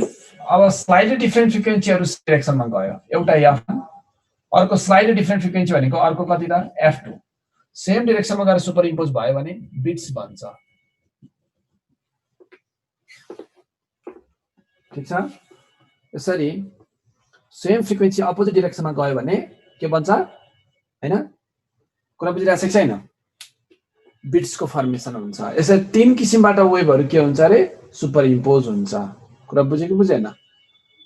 S1: अब स्लाइडली डिफरेन्ट फ्रिक्वेन्सीहरु डाइरेक्सनमा गयो एउटा एफ अर्को स्लाइडली डिफरेन्ट फ्रिक्वेन्सी भनेको अर्को कति त f2 सेम डाइरेक्सनमा गएर सुपरइम्पोज भयो भने बिट्स बन्छ ठीक छ यसरी सेम फ्रिक्वेन्सी अपोजिट डाइरेक्सनमा गयो भने के बन्छ हैन कुरा बुझिरहेको छ छैन बिट्सको फर्मेसन हुन्छ यसरी तीन किसिमबाट वेभहरु के हुन्छ रे सुपरइम्पोज हुन्छ कुरा बुझेको बुझेन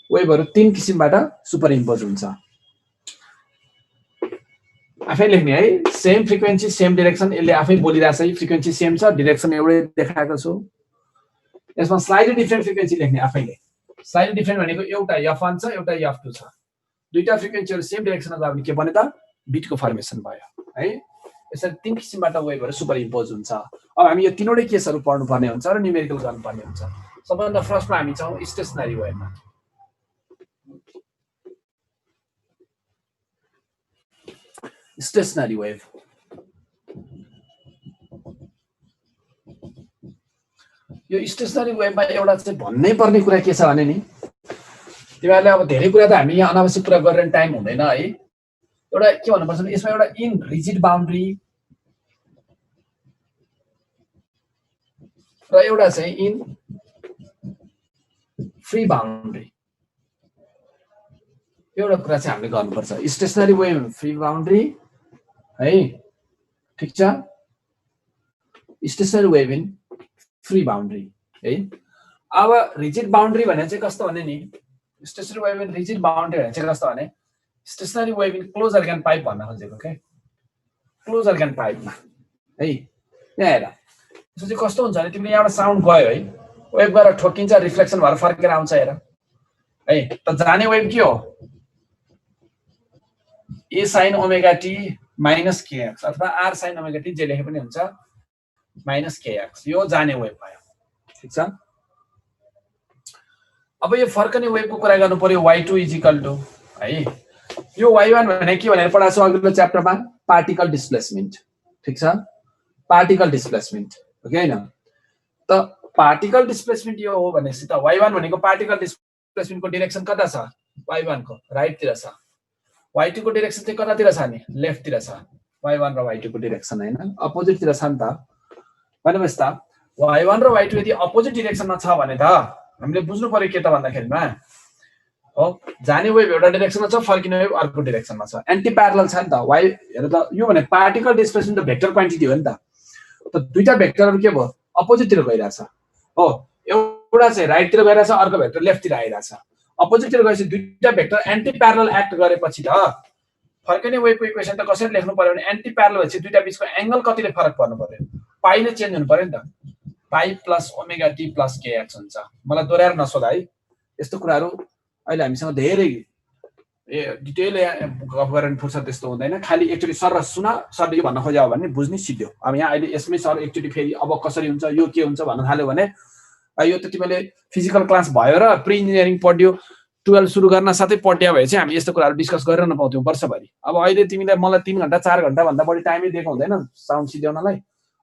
S1: वेभहरु तीन किसिमबाट सुपरइम्पोज हुन्छ आफै लेख्ने है सेम फ्रिक्वेन्सी सेम डाइरेक्सन यसले आफै बोलिरहेछ है फ्रिक्वेन्सी सेम छ डाइरेक्सन एउटै देखाएको छु यसमा स्लाइडली डिफरेन्ट फ्रिक्वेन्सी लेख्ने आफैले स्लाइडली डिफरेन्ट भनेको एउटा f1 छ एउटा f2 छ दुईटा फ्रिक्वेन्सीहरु सेम डाइरेक्सनमा गयो भने के बन्यो त बिटको फर्मेसन भयो है यसरी तीन किसिमबाट वेभहरु सुपरइम्पोज हुन्छ अब हामी यो तीनवटै केसहरु पढ्नु पर्ने हुन्छ र न्यूमेरिकल गर्नु पर्ने हुन्छ सबभन्दा फर्स्टमा हामी छौं स्टेशनरी वेभमा स्टेशनरी वेभ यो स्टेशनरी वेभमा एउटा चाहिँ भन्नै पर्ने कुरा के छ भने नि तिमीहरुले अब धेरै कुरा त हामी यहाँ अनावश्यक कुरा गरेर टाइम हुँदैन है एउटा के भन्नुपर्छ भने यसमा एउटा इन रिजिड बाउन्ड्री र एउटा चाहिँ इन फ्री बाउन्ड्री एउटा कुरा चाहिँ हामीले गर्नुपर्छ स्टेशनरी वेभ फ्री बाउन्ड्री है ठीक छ stationary wave in free boundary है अब रिजिड बाउन्ड्री भने चाहिँ कस्तो भने नि stationary wave in rigid boundary भने चाहिँ कस्तो भने stationary wave in close organ pipe भन्न खोजेको के क्लोज अर्गन पाइपमा है यहाँ हेर यसो चाहिँ कस्तो हुन्छ भने तिमीले यहाँबाट साउन्ड गयो है वेभ गएर ठोकिन्छ रिफ्लेक्सन भएर फर्केर आउँछ हेर है त जाने वेभ के हो a sin omega t minus kx अथवा r sin omega t जे लेखे पनि हुन्छ minus kx यो जाने वेभ भयो ठीक छ अब यो फर्कने वेभको कुरा गर्नु पर्यो y2 है यो y1 भने के भनेर पढाएको छु अघिल्लो च्याप्टरमा पार्टिकल डिस्प्लेसमेन्ट ठीक छ पार्टिकल डिस्प्लेसमेन्ट हो कि हैन त पार्टिकल डिस्प्लेसमेन्ट यो हो भनेपछि त y1 भनेको पार्टिकल डिस्प्लेसमेन्टको डाइरेक्सन कता छ y1 को राइट तिर छ y2 को डाइरेक्सन चाहिँ कतातिर छ नि लेफ्ट तिर छ y1 र y2 को डाइरेक्सन हैन अपोजिट तिर छ नि त भनेपछि त y1 र y2 यदि अपोजिट डाइरेक्सनमा छ भने त हामीले बुझ्नु पर्यो के त भन्दाखेरिमा हो जाने वेभ एउटा डाइरेक्सनमा छ फर्किने वेभ अर्को डाइरेक्सनमा छ एन्टी प्यारलल छ नि त y हेर त यो भने पार्टिकल डिस्प्लेसमेन्ट त भेक्टर क्वान्टिटी हो नि त दुईटा भेक्टरहरु के भयो अपोजिट तिर गइराछ हो एउटा चाहिँ राइट तिर गइराछ अर्को भेक्टर लेफ्ट तिर आइराछ अपोजिट तिर गएपछि दुईटा भेक्टर एन्टी प्यारलल एक्ट गरेपछि त फर्किने वेभको इक्वेसन त कसरी लेख्नु पर्यो भने एन्टी प्यारलल भएपछि दुईटा बीचको एंगल कतिले फरक पर्नु पर्यो पाइ नै चेन्ज हुनु पर्यो नि त पाइ plus omega T plus kx हुन्छ मलाई दोहोर्याएर नसोध है यस्तो कुराहरु अहिले हामीसँग धेरै डिटेल गफ गरेर फुर्सद त्यस्तो हुँदैन खाली एकचोटी सर सुन सरले के भन्न खोज्यो भने बुझ्नी सिध्यो अब यहाँ अहिले यसमै सर एकचोटी फेरि अब कसरी हुन्छ यो के हुन्छ भन्न थाल्यो भने यो त तिमीले फिजिकल क्लास भयो र प्री इन्जिनियरिङ पढ्यो 12 सुरु गर्न साथै पट्या भए चाहिँ हामी यस्तो कुराहरू डिस्कस गरेर नपाउँथ्यौँ वर्षभरि। अब अहिले तिमीलाई मलाई 3 घण्टा 4 घण्टा भन्दा बढी टाइमै दिएको हुँदैन साउन्ड सिध्याउनलाई।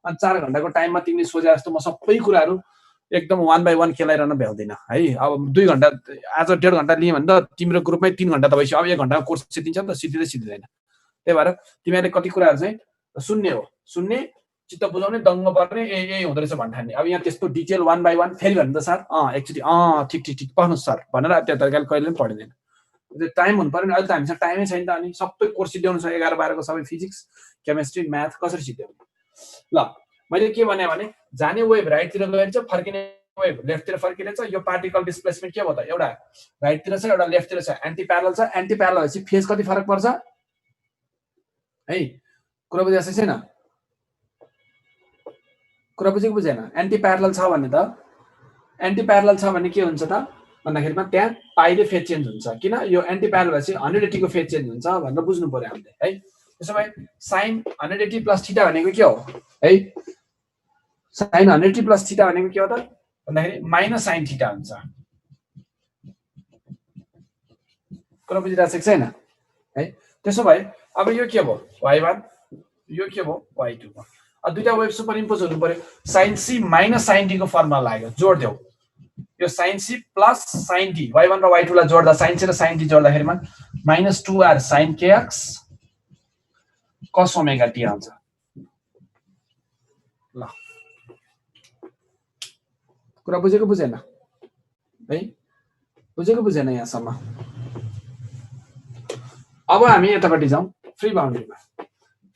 S1: अनि 4 घण्टाको टाइममा तिमीले सोचे जस्तो म सबै कुराहरू एकदम 1 बाई 1 खेलाइरहन भ्याउँदिनँ है। अब 2 घण्टा आज 1.5 घण्टा लिएँ भने त तिम्रो ग्रुपमै 3 घण्टा त भइसक्यो। अब 1 घण्टाको कोर्स सिद्धिन्छ नि त, सिद्धिँदैन। त्यही भएर तिमीहरूले कति कुराहरू चाहिँ सुन्ने हो, सुन्ने, चित्त बुझाउने, दङ्ग पर्ने, यही हुँदो रहेछ भन्ठान्ने। अब यहाँ त्यस्तो डिटेल 1 बाई 1 फेरि भन्नु त सर एकचोटि ठिक पढ्नुहोस् सर भनेर त्यो तरिकाले कहिले पनि पढिँदैन। टाइम हुनु पर्यो नि। अहिले त हामीसँग टाइमै छैन त। अनि सबै कोर्स सिध्याउनु छ 11 12 को सबै फिजिक्स केमिस्ट्री म्याथ कसरी सिध्याउने। ल मैले के भने जाने वेभ राइटतिर गएर चाहिँ फर्किने वेभ लेफ्टतिर फर्किरहेछ। यो पार्टिकल डिस्प्लेसमेन्ट के भयो त, एउटा राइटतिर छ एउटा लेफ्टतिर छ, एन्टी प्यारलल छ। एन्टी प्यारलल भएपछि फेज कति फरक पर्छ है, कुरा बुझेको छैन? कुरा बुझेको बुझेन? एन्टी प्यारलल छ भने त एन्टी प्यारलल छ भने के हुन्छ त भन्दाखेरिमा त्यहाँ पाइले फेज चेन्ज हुन्छ। किन? यो एन्टी प्यारलल भएपछि 180 को फेज चेन्ज हुन्छ भनेर बुझ्नु पर्यो हामीले है। त्यसो भए साइन 180 प्लस थीटा भनेको के हो है? साइन 180 प्लस थीटा भनेको के हो त भन्दाखेरि माइनस साइन थीटा हुन्छ। कुरा बुझिरहेको छ छैन है? त्यसो भए अब यो के भयो y1, यो के भयो y2 भयो। अब दुईटा वेभ सुपर इम्पोज हुनु पर्यो। Sine C minus sine D को फर्मुला लाग्यो, जोड देऊ। यो sine C plus sine D y1 र y2 लाई जोड्दा साइन सी र साइन डी जोड्दाखेरिमा minus 2r sine kx cos omega t आउँछ। ल कुरा बुझेको बुझेन है? बुझेको बुझेन यहाँसम्म? अब हामी यतापट्टि जाउँ फ्री बाउन्ड्रीमा।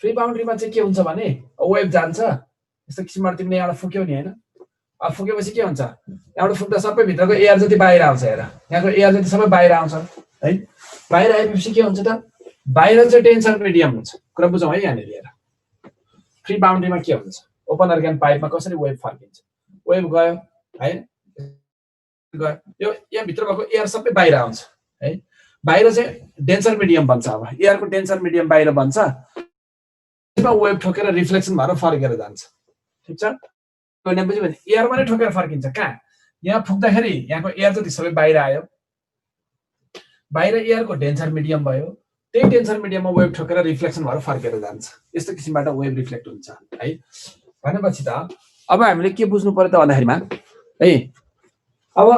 S1: फ्री बाउन्ड्रीमा चाहिँ के हुन्छ भने वेभ जान्छ यस्तो किसिमबाट तिमीले यहाँबाट फुक्यौ नि हैन? अब फुकेपछि के हुन्छ, यहाँबाट फुक्दा सबै भित्रको एयर जति बाहिर आउँछ। हेर यहाँको एयर जति सबै बाहिर आउँछ है। बाहिर आएपछि के हुन्छ त, बाहिर चाहिँ टेन्सन मिडियम हुन्छ। कुरा बुझौँ है यहाँनिर। हेर फ्री बाउन्ड्रीमा के हुन्छ, ओपन अर्गन पाइपमा कसरी वेभ फर्किन्छ। वेभ गयो है, गयो, यो यहाँ भित्र भएको एयर सबै बाहिर आउँछ है। बाहिर चाहिँ डेन्सर मिडियम बन्छ। अब एयरको डेन्सर मिडियम बाहिर बन्छ, त्यसमा वेभ ठोकेर रिफ्लेक्सन भएर फर्केर जान्छ। ठिक छ? बुझ्यो भने एयरमा नै ठोकेर फर्किन्छ। कहाँ? यहाँ फुक्दाखेरि यहाँको एयर जति सबै बाहिर आयो, बाहिर एयरको डेन्सर मिडियम भयो, त्यही डेन्सर मिडियममा वेभ ठोकेर रिफ्लेक्सन भएर फर्केर जान्छ। यस्तो किसिमबाट वेभ रिफ्लेक्ट हुन्छ है। भनेपछि त अब हामीले के बुझ्नु पर्यो त भन्दाखेरिमा है, अब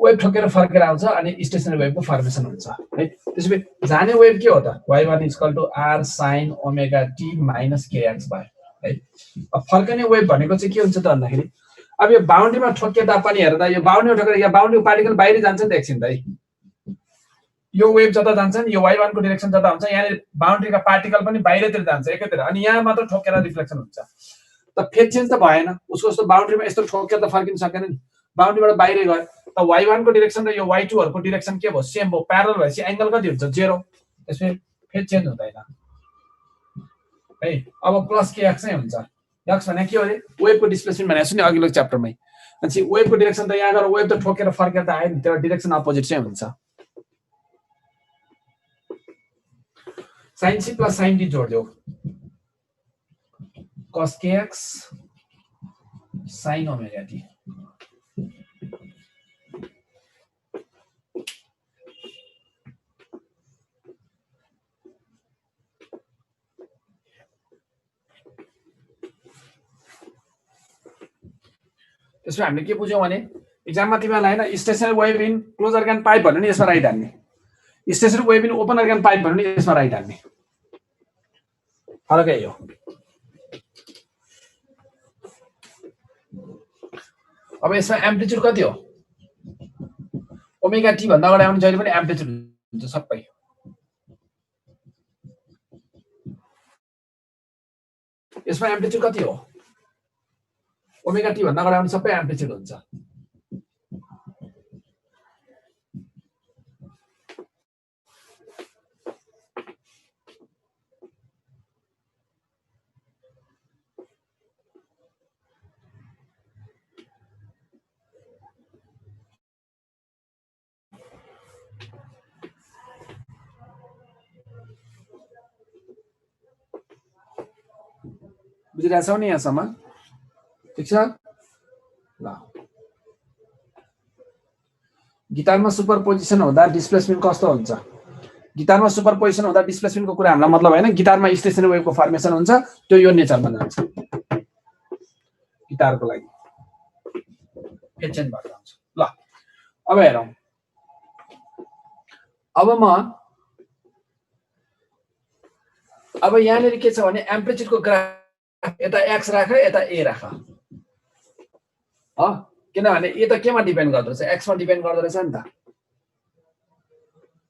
S1: वेभ ठोकेर फर्केर आउँछ अनि स्टेसनरी वेभको फर्मेसन हुन्छ है। त्यसैले जाने वेभ के हो त, y1 = r sin ओमेगा t - kx भयो है। अब फर्कने वेभ भनेको चाहिँ के हुन्छ त भन्दाखेरि अब यो बाउन्ड्रीमा ठोकिँदा पनि हेर्दा यो बाउन्ड्रीमा ठोकेर यहाँ बाउन्ड्री पार्टिकल बाहिर जान्छ नि त एकछिन त है। यो वेभ जता जान्छ नि, यो y1 को डाइरेक्सन जता हुन्छ, यहाँ बाउन्ड्रीका पार्टिकल पनि बाहिरतिर जान्छ एकैतिर, अनि यहाँ मात्र ठोकेर रिफ्लेक्सन हुन्छ। त फेज चेन्ज त भएन उसको। जस्तो बाउन्ड्रीमा यस्तो ठोकेर त फर्किन सकेन नि, बाउन्ड्रीबाट बाहिर गयो। त y1 को डाइरेक्सन र यो y2 हरुको डाइरेक्सन के भयो, सेम भयो। प्यारलल भएपछि एंगल कति हुन्छ, 0। त्यसमै फेज चेन्ज हुँदैन है। अब प्लस kx नै हुन्छ। x भने के हो रे, वेभको डिस्प्लेसमेन्ट भनेको छु नि अघिल्लो च्याप्टरमै। अनि वेभको डाइरेक्सन त यहाँ गएर वेभ त ठोकेर फर्केर त आयो नि, त्यो डाइरेक्सन अपोजिट चाहिँ हुन्छ। sin c plus sin d जोड देऊ, cos kx sin ओमेगा t। त्यसमा हामीले के बुझ्यौं भने एक्जाममा तिमीलाई हैन stationary wave in close organ pipe भन्नु नि यसमा राइट हान्ने, stationary wave in open organ pipe भन्नु नि यसमा राइट हान्ने। फरकै हो। अब यसमा एम्प्लिट्युड कति हो, ओमेगा टी भन्दा अगाडि आउने जहिले पनि एम्प्लिट्युड हुन्छ सबै। यसमा एम्प्लिट्युड कति हो, ओमेगा टी भन्दा अगाडि आउने सबै एम्प्लिट्युड हुन्छ। बुझिरहेछौ नि यहाँसम्म? ठिक छ ल। गिटारमा सुपरपोजिसन हुँदा डिस्प्लेसमेन्ट कस्तो हुन्छ? गिटारमा सुपरपोजिसन हुँदा डिस्प्लेसमेन्टको कुरा हामीलाई मतलब होइन, गिटारमा स्टेसनरी वेभको फर्मेसन हुन्छ, त्यो यो नेचरमा जान्छ गिटारको लागि, एचएन भएर जान्छ। ल अब हेरौँ, अब यहाँनिर के छ भने एम्प्लिट्युडको ग्राफ यता एक्स राख, यता ए राख, किनभने यो त केमा डिपेन्ड गर्दो रहेछ? एक्समा डिपेन्ड गर्दो रहेछ नि त।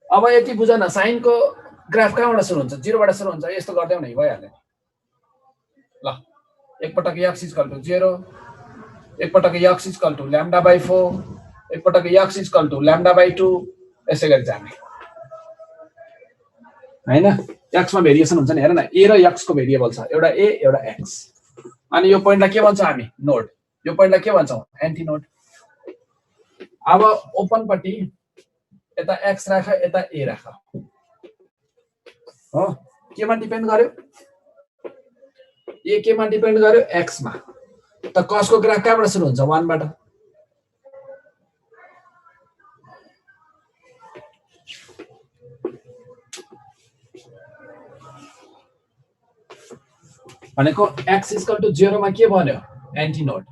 S1: अब यति बुझ न, साइनको ग्राफ कहाँबाट सुरु हुन्छ? 0 बाट सुरु हुन्छ। यस्तो गर्दै नै भइहाल्यो। ल एकपटक x इक्वल टु 0, एकपटक x इक्वल टु λ/4, एकपटक x इक्वल टु λ/2, यसै गरी जाने हैन। x मा भेरिएसन हुन्छ नि, हेर न, a र x को भेरिएबल छ, एउटा a एउटा x। अनि यो पोइन्टलाई के भन्छ हामी? नोड। यो पोइन्टलाई के भन्छौँ? Anti node. अब ओपन पट्टि यता x राख, यता a राख, हो केमा डिपेन्ड गर्यो? a केमा डिपेन्ड गर्यो? x मा। त कसको ग्राफ कहाँबाट सुरु हुन्छ? 1 बाट। भनेको x इक्वल टु 0 मा के भन्यो? Anti node.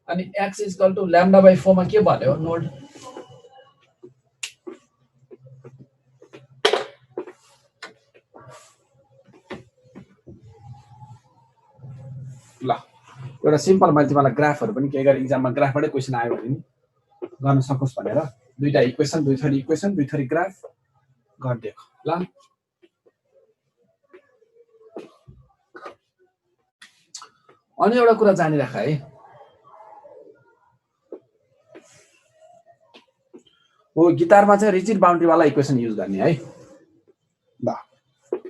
S1: अनि x इक्वल टु λ/4 मा के भन्यो? नोड। ल एउटा सिम्पल मैले तिमीलाई ग्राफहरु पनि के गरे एक्जाममा ग्राफबाटै क्वेशन आयो भने नि गर्न सकोस् भनेर दुईटा इक्वेसन, दुई थरी इक्वेसन, दुई थरी ग्राफ गरिदिएको। ल अनि एउटा कुरा जानिराख है, हो गिटारमा चाहिँ रिजिड बाउन्ड्री वाला इक्वेसन युज गर्ने है। ल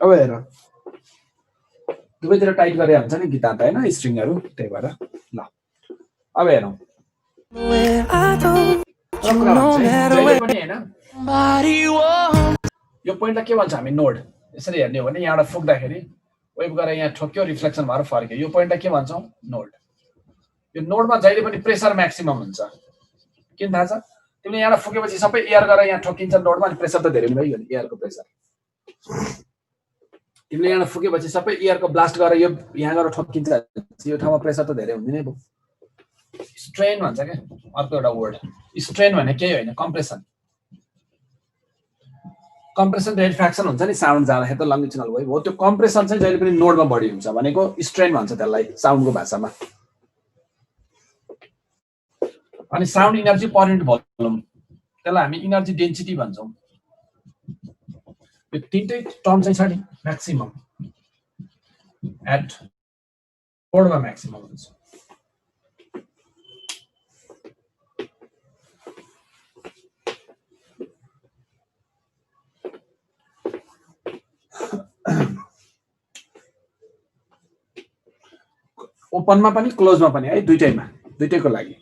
S1: अब हेर, दुवैतिर टाइट गरे हुन्छ नि गिटार त हैन, स्ट्रिङहरु, त्यही भएर। ल अब हेरौं, यो पोइन्टलाई के भन्छ हामी? नोड। यसरी हेर्ने हो भने यहाँबाट फुक्दाखेरि वेभ गरेर यहाँ ठोक्यो, रिफ्लेक्सन भएर फर्क्यो, यो पोइन्टलाई के भन्छौं? नोड। यो नोडमा जहिले पनि प्रेसर म्याक्सिमम हुन्छ। किन थाहा छ? तिमीले यहाँबाट फुकेपछि सबै एयर गरेर यहाँ ठोकिन्छ नोडमा, अनि प्रेसर त धेरै हुँदै गयो नि, एयरको प्रेसर। तिमीले यहाँ फुकेपछि सबै एयरको ब्लास्ट गरेर यो यहाँ गएर ठोकिन्छ, यो ठाउँमा प्रेसर त धेरै हुँदैन भयो। स्ट्रेन भन्छ के अर्को एउटा वर्ड। स्ट्रेन भने केही होइन, कम्प्रेसन। कम्प्रेसन रेट फ्र्याक्सन हुन्छ नि साउन्ड जाँदाखेरि त लङ्गिचुनल वेभ हो, त्यो कम्प्रेसन चाहिँ जहिले पनि नोडमा बढी हुन्छ, भनेको स्ट्रेन भन्छ त्यसलाई साउन्डको भाषामा। अनि sound energy per unit volume, त्यसलाई हामी इनर्जी डेन्सिटी भन्छौँ। यो तीनटै टर्म चाहिँ छ नि, म्याक्सिमम एट नोडमा म्याक्सिमम हुन्छ। ओपनमा पनि क्लोजमा पनि है, दुईटैमा, दुईटैको लागि।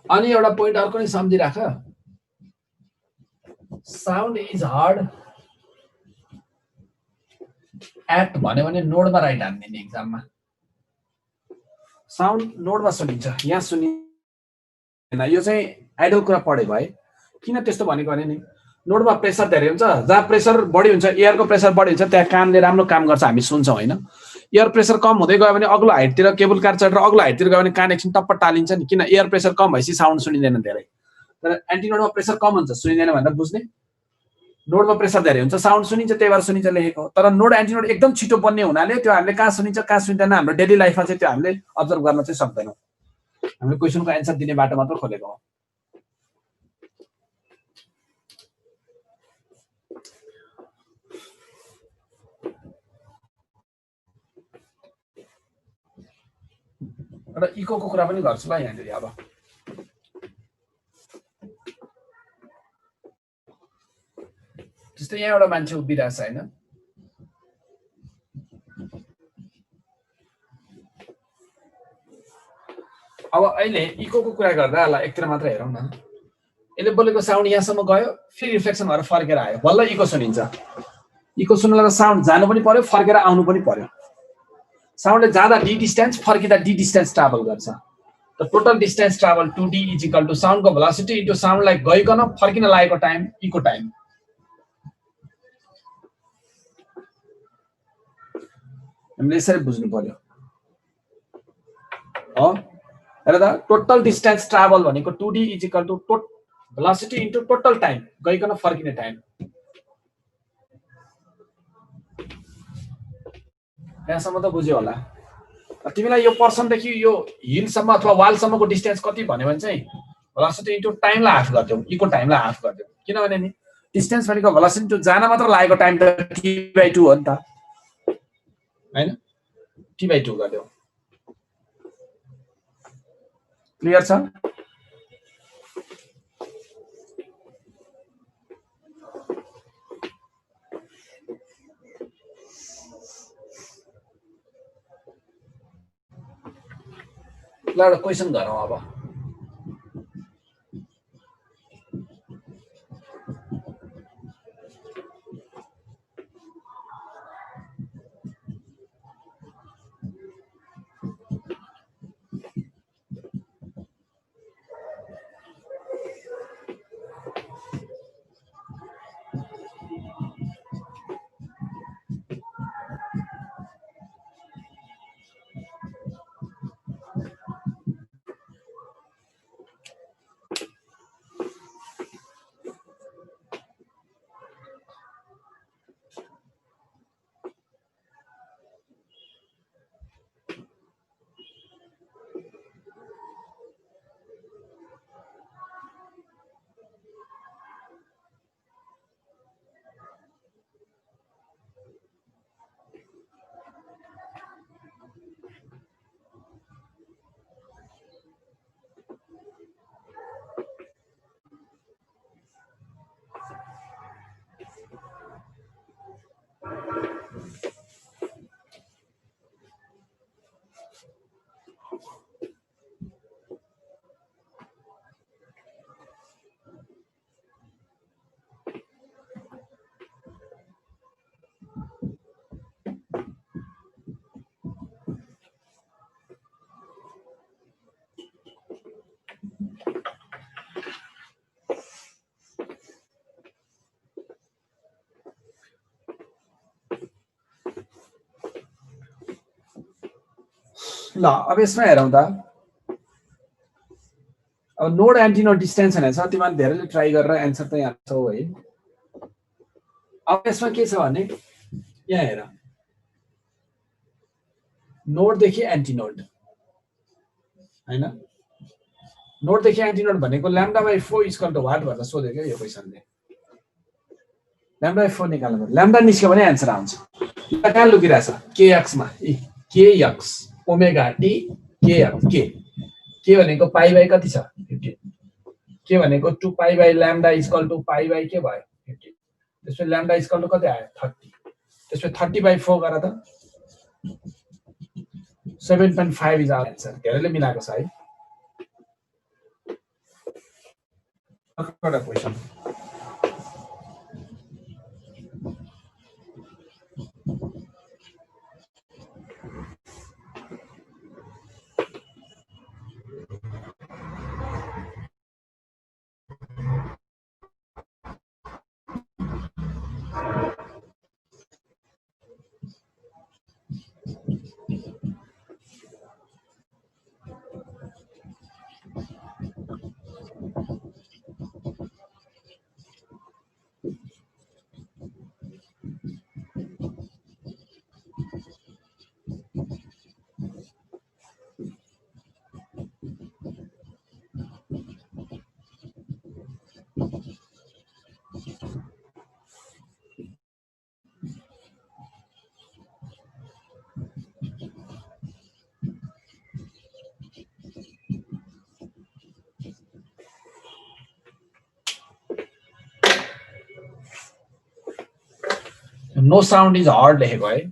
S1: अनि एउटा पोइन्ट अर्को नि सम्झिराख, साउन्ड इज हर्ड एट भन्यो भने नोडमा राइट हान्दिने एक्जाममा। साउन्ड नोडमा सुनिन्छ, यहाँ सुनिदैन। यो चाहिँ आइडल कुरा पढेको है। किन त्यस्तो भनेको भने नि, नोडमा प्रेसर धेरै हुन्छ, जहाँ प्रेसर बढी हुन्छ, एयरको प्रेसर बढी हुन्छ, त्यहाँ कानले राम्रो काम गर्छ, हामी सुन्छौँ होइन। एयर प्रेसर कम हुँदै गयो भने अग्लो हाइटतिर केबल कार चढेर अग्लो हाइटतिर गयो भने कान एकछिन टप्प टालिन्छ नि, किन? एयर प्रेसर कम भएपछि साउन्ड सुनिँदैन धेरै। तर एन्टिनोडमा प्रेसर कम हुन्छ, सुनिँदैन भनेर बुझ्ने। नोडमा प्रेसर धेरै हुन्छ, साउन्ड सुनिन्छ, त्यही भएर सुनिन्छ लेखेको। तर नोड एन्टिनोड एकदम छिटो बन्ने हुनाले त्यो हामीले कहाँ सुनिन्छ कहाँ सुनिँदैन हाम्रो डेली लाइफमा चाहिँ त्यो हामीले अब्जर्भ गर्न चाहिँ सक्दैनौँ। हामीले क्वेसनको एन्सर दिने बाटो मात्र खोलेको हो। एउटा इकोको कुरा पनि गर्छु ल यहाँनिर। अब जस्तै यहाँ एउटा मान्छे उभिरहेछ होइन, अब अहिले इकोको कुरा गर्दा ल एकतिर मात्र हेरौँ न। यसले बोलेको साउन्ड यहाँसम्म गयो, फेरि रिफ्लेक्सन भएर फर्केर आयो, बल्ल इको सुनिन्छ। इको सुन्नलाई साउन्ड जानु पनि पर्यो, फर्केर आउनु पनि पर्यो। साउन्डले जाँदा डी डिस्टेन्स, फर्किँदा डी डिस्टेन्स ट्राभल गर्छ। The total distance travel 2d is equal to साउन्डको भेलोसिटी इन्टु साउन्डलाई गइकन फर्किन लागेको टाइम इको टाइम। हामीले यसरी बुझ्नु पर्यो हो। हेर त टोटल डिस्टेन्स ट्राभल भनेको 2d is equal to velocity into total time गइकन फर्किने टाइम। यहाँसम्म त बुझ्यो होला। तिमीलाई यो पर्सनदेखि यो हिलसम्म अथवा वालसम्मको डिस्टेन्स कति भन्यो भने चाहिँ भेलोसिटी इन्टु टाइमलाई हाफ गरिदेऊ, इको टाइमलाई हाफ गरिदेऊ। किनभने नि डिस्टेन्स भनेको भेलोसिटी इन्टु जान मात्र लागेको टाइम त t/2 हो नि त हैन, t/2 गरिदेऊ। क्लियर छ? ल एउटा क्वेसन गरौँ अब। ल अब यसमा हेरौँ त। अब नोड एन्टिनोड डिस्टेन्स भनेको छ, तिमीले धेरैले ट्राई गरेर एन्सर चाहिँ हाल्छौ है। अब यसमा के छ भने यहाँ हेर, नोडदेखि एन्टिनोड हैन, नोडदेखि एन्टिनोड भनेको λ/4 इक्वल टु वाट भनेर सोध्यो क्या यो क्वेसनले। λ/4 निकाल्नु पर्यो, लैम्डा निस्क्यो भने एन्सर आउँछ। कहाँ लुकिरहेछ? kx मा, kx ओमेगा टी kx के भनेको पाई बाई कति छ 15, के भनेको 2 pi by lambda equal to pi by के भयो 15, त्यसपछि लैम्डा इक्वल टु कति आयो 30, त्यसपछि 30/4 गर त 7.5 इज आवर एन्सर। धेरैले मिलाएको छ है। अर्को question, no sound is heard लेखेको है।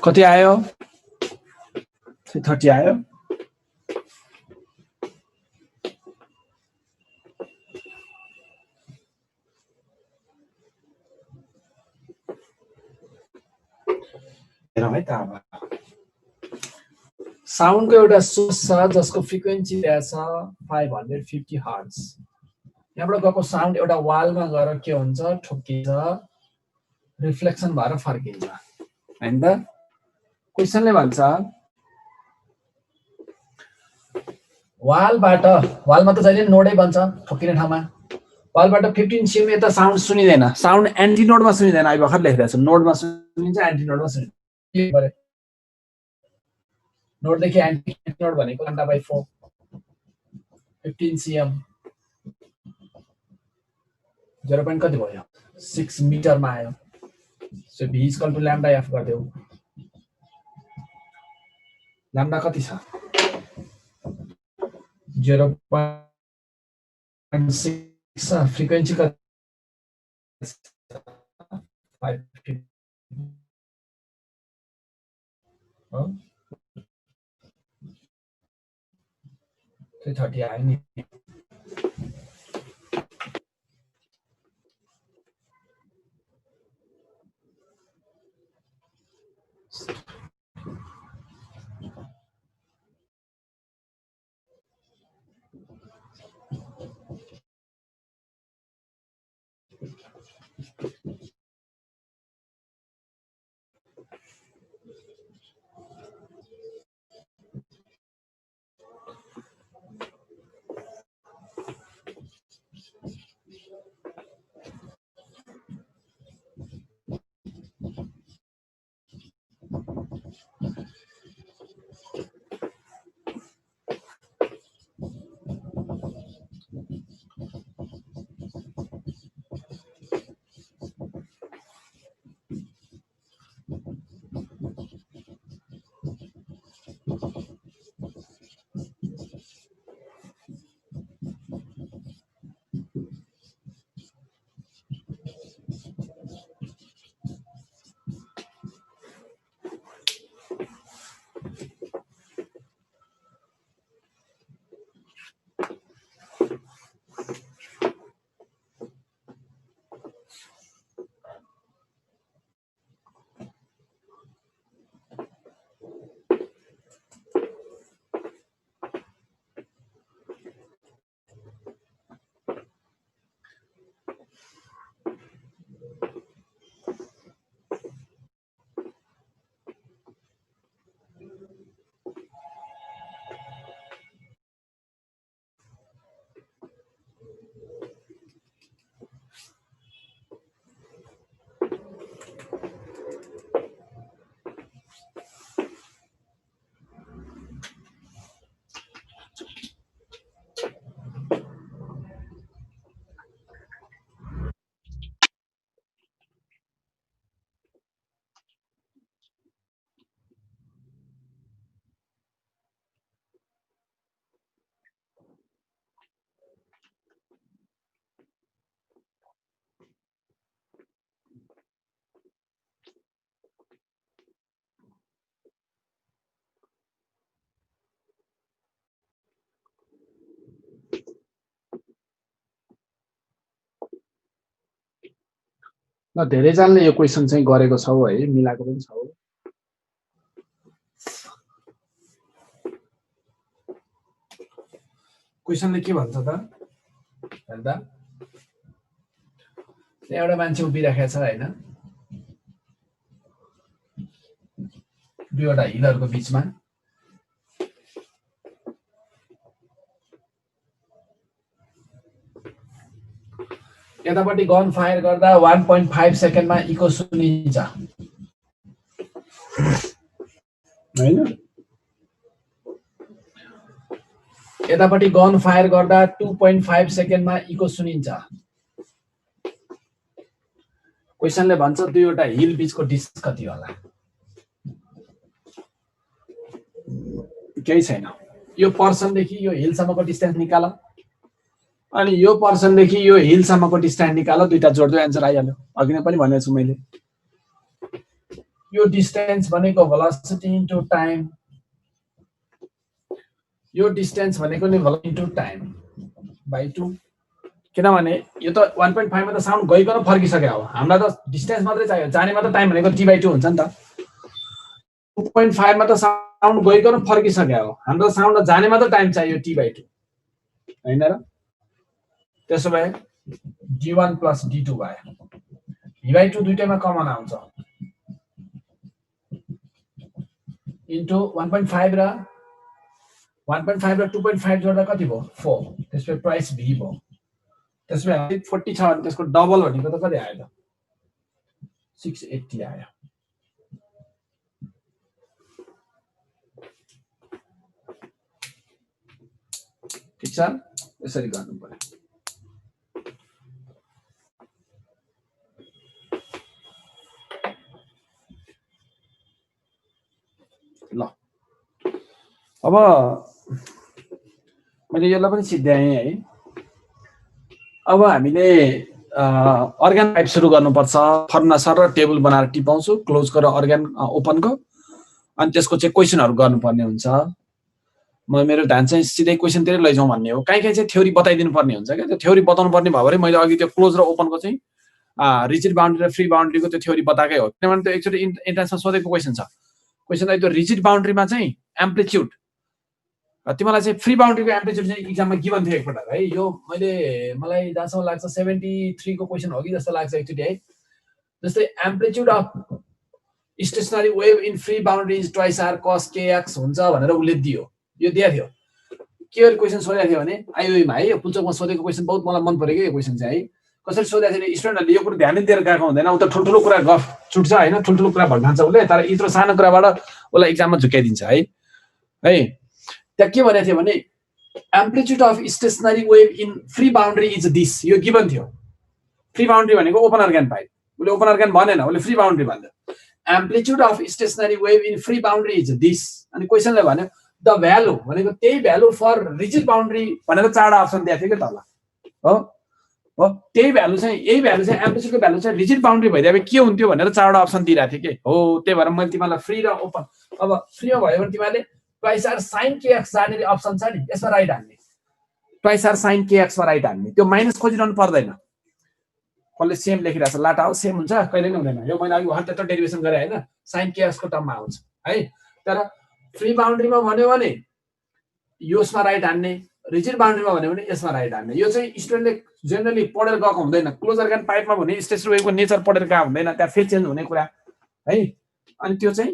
S1: कति आयो 330 आयो हेरौँ है त अब साउन्डको एउटा सोर्स छ जसको फ्रिक्वेन्सी रहेछ 550 हर्ट्ज यहाँबाट गएको साउन्ड एउटा वालमा गएर के हुन्छ ठोकिन्छ रिफ्लेक्सन भएर फर्किन्छ हैन त क्वेशनले भन्छ वालमा त जहिले नोडै बन्छ ठोकिने ठाउँमा वालबाट 15 cm यता साउन्ड सुनिदैन साउन्ड एन्टी नोडमा सुनिदैन अहिले भर्खर लेखिरहेको छु नोडमा सुनिन्छ एन्टी नोडमा सुनिन्छ नोडदेखि एन्टी नोड भनेको λ/4 15 cm 0. कति भयो 6 मिटरमा आयो सो v = λ/f गर्देऊ लैम्डा कति छ 0.6 फ्रिक्वेन्सी कति 550 हो 330 आयो नि ल धेरैजनाले यो क्वेशन चाहिँ गरेको छौ है मिलाएको पनि छौ क्वेशनले के भन्छ त हेर्दा एउटा मान्छे उभिराखेको छ हैन दुईवटा हिलहरुको बीचमा यतापट्टि गन फायर गर्दा 1.5 सेकेन्डमा इको सुनिन्छ हैन यतापट्टि गन फायर गर्दा 2.5 सेकेन्डमा इको सुनिन्छ क्वेशनले भन्छ दुईवटा हिल बीचको डिस्टेन्स कति होला केही छैन यो पर्सन देखि यो हिल सम्मको डिस्टेन्स निकाल अनि यो पर्सन देखि यो हिल सम्मको डिस्टेन्स निकाल दुईटा जोड्दै आन्सर आइहाल्यो अघि नै पनि भनेको छु मैले यो डिस्टेन्स भनेको भेलोसिटी इन्टु टाइम, यो डिस्टेन्स भनेको नि भेलोसिटी इन्टु टाइम बाई 2। किनभने यो त 1.5 मा त साउन्ड गइकन फर्किसक्यो। अब हामीलाई त डिस्टेन्स मात्रै चाहियो, जाने मात्र टाइम भनेको t/2 हुन्छ नि त। 2.5 मा त साउन्ड गइकन फर्किसक्यो हो, हाम्रो साउन्ड जाने मात्र टाइम चाहियो t/2 हैन र। त्यसो भए d1 + d2 भयो, v/2 दुईटैमा कमन आउँछ इन्टु 1.5 र 1.5 र 2.5 जोड्दा कति भयो 4, त्यसपछि प्राइस v भयो। त्यसपछि 40 छ भने त्यसको डबल भनेको त कति आयो त 680 आयो। ठिक छ, यसरी गर्नु पर्यो। ल अब मैले यसलाई पनि सिद्ध्याएँ है। अब हामीले अर्ग्यान पाइप सुरु गर्नुपर्छ। फर्मुला सर र टेबल बनाएर टिपाउँछु, क्लोज गरेर अर्ग्यान ओपनको, अनि त्यसको चाहिँ क्वेसनहरू गर्नुपर्ने हुन्छ। म मेरो ध्यान चाहिँ सिधै क्वेसनतिरै लैजाउँ भन्ने हो। कहीँ चाहिँ थ्योरी बताइदिनु पर्ने हुन्छ क्या, त्यो थ्योरी बताउनु पर्ने भयो भने मैले अघि त्यो क्लोज र ओपनको चाहिँ रिजिड बाउन्ड्री र फ्री बाउन्ड्रीको त्यो थ्योरी बताएकै हो। किनभने त्यो एकचोटि इन्ट्रान्समा सोधेको क्वेसन छ। क्वेसनलाई त्यो रिजिड बाउन्ड्रीमा चाहिँ एम्प्लिच्युड, तिमीलाई चाहिँ फ्री बाउन्ड्रीको एम्प्लिच्युड चाहिँ इक्जाममा गिभन थियो एकपल्ट है। यो मलाई जहाँसम्म लाग्छ 73 को क्वेसन हो कि जस्तो लाग्छ एकचोटि है। जस्तै amplitude of stationary wave in free boundary is twice R cos kx हुन्छ भनेर उसले दियो, यो दिएको थियो। के क्वेसन सोधेको थियो भने आइओमा है, यो पुल्चोकमा सोधेको क्वेसन बहुत मलाई मन पऱ्यो कि यो क्वेसन चाहिँ है। कसरी सोधेको थियो स्टुडेन्टहरूले यो कुरो ध्यानै दिएर गएको हुँदैन, उ त ठुल्ठुलो कुरा गफ छुट्छ होइन, ठुल्ठुलो कुरा भनिन्छ उसले, तर यत्रो सानो कुराबाट उसलाई इक्जाममा झुक्याइदिन्छ है। त्यहाँ के भनेको थियो भने amplitude of stationary wave in free boundary is this, यो गिभन थियो। फ्री बाउन्ड्री भनेको ओपन अर्ग्यान पाइप, उसले ओपन अर्ग्यान भनेन, उसले फ्री बाउन्ड्री भन्यो। Amplitude of stationary wave in free boundary is this, अनि क्वेसनले भन्यो द भ्यालु भनेको त्यही भ्यालु फर रिजिड बाउन्ड्री भनेर 4वटा अप्सन दिएको थियो कि तल हो। त्यही भ्यालु चाहिँ यही भ्यालु चाहिँ एम्प्लिच्युडको भ्यालु चाहिँ रिजिड बाउन्ड्री भइदिए के हुन्थ्यो भनेर 4वटा अप्सन दिइरहेको थियो कि हो। त्यही भएर मैले तिमीलाई फ्री र ओपन, अब फ्रीमा भयो भने तिमीले ट्वाइस आर साइन kx जाने अप्सन छ नि, यसमा राइट हान्ने, ट्वाइस आर साइन kx मा राइट हान्ने, त्यो माइनस खोजिरहनु पर्दैन। कसले सेम लेखिरहेको छ लाटा हो, सेम हुन्छ कहिले नै हुँदैन। यो मैले अघि भर्खर त्यत्रो डेरिभेसन गरेँ होइन, साइन kx को टर्ममा आउँछ है। तर फ्री बाउन्ड्रीमा भन्यो भने यसमा राइट हान्ने, रिजिड बाउन्ड्रीमा भन्यो भने यसमा राइट हान्ने। यो चाहिँ स्टुडेन्टले जेनरली पढेर गएको हुँदैन। क्लोज अर्ग्यान पाइपमा भने स्टेसनरी वेभको नेचर पढेर गएको हुँदैन, त्यहाँ फेरि चेन्ज हुने कुरा है। अनि त्यो चाहिँ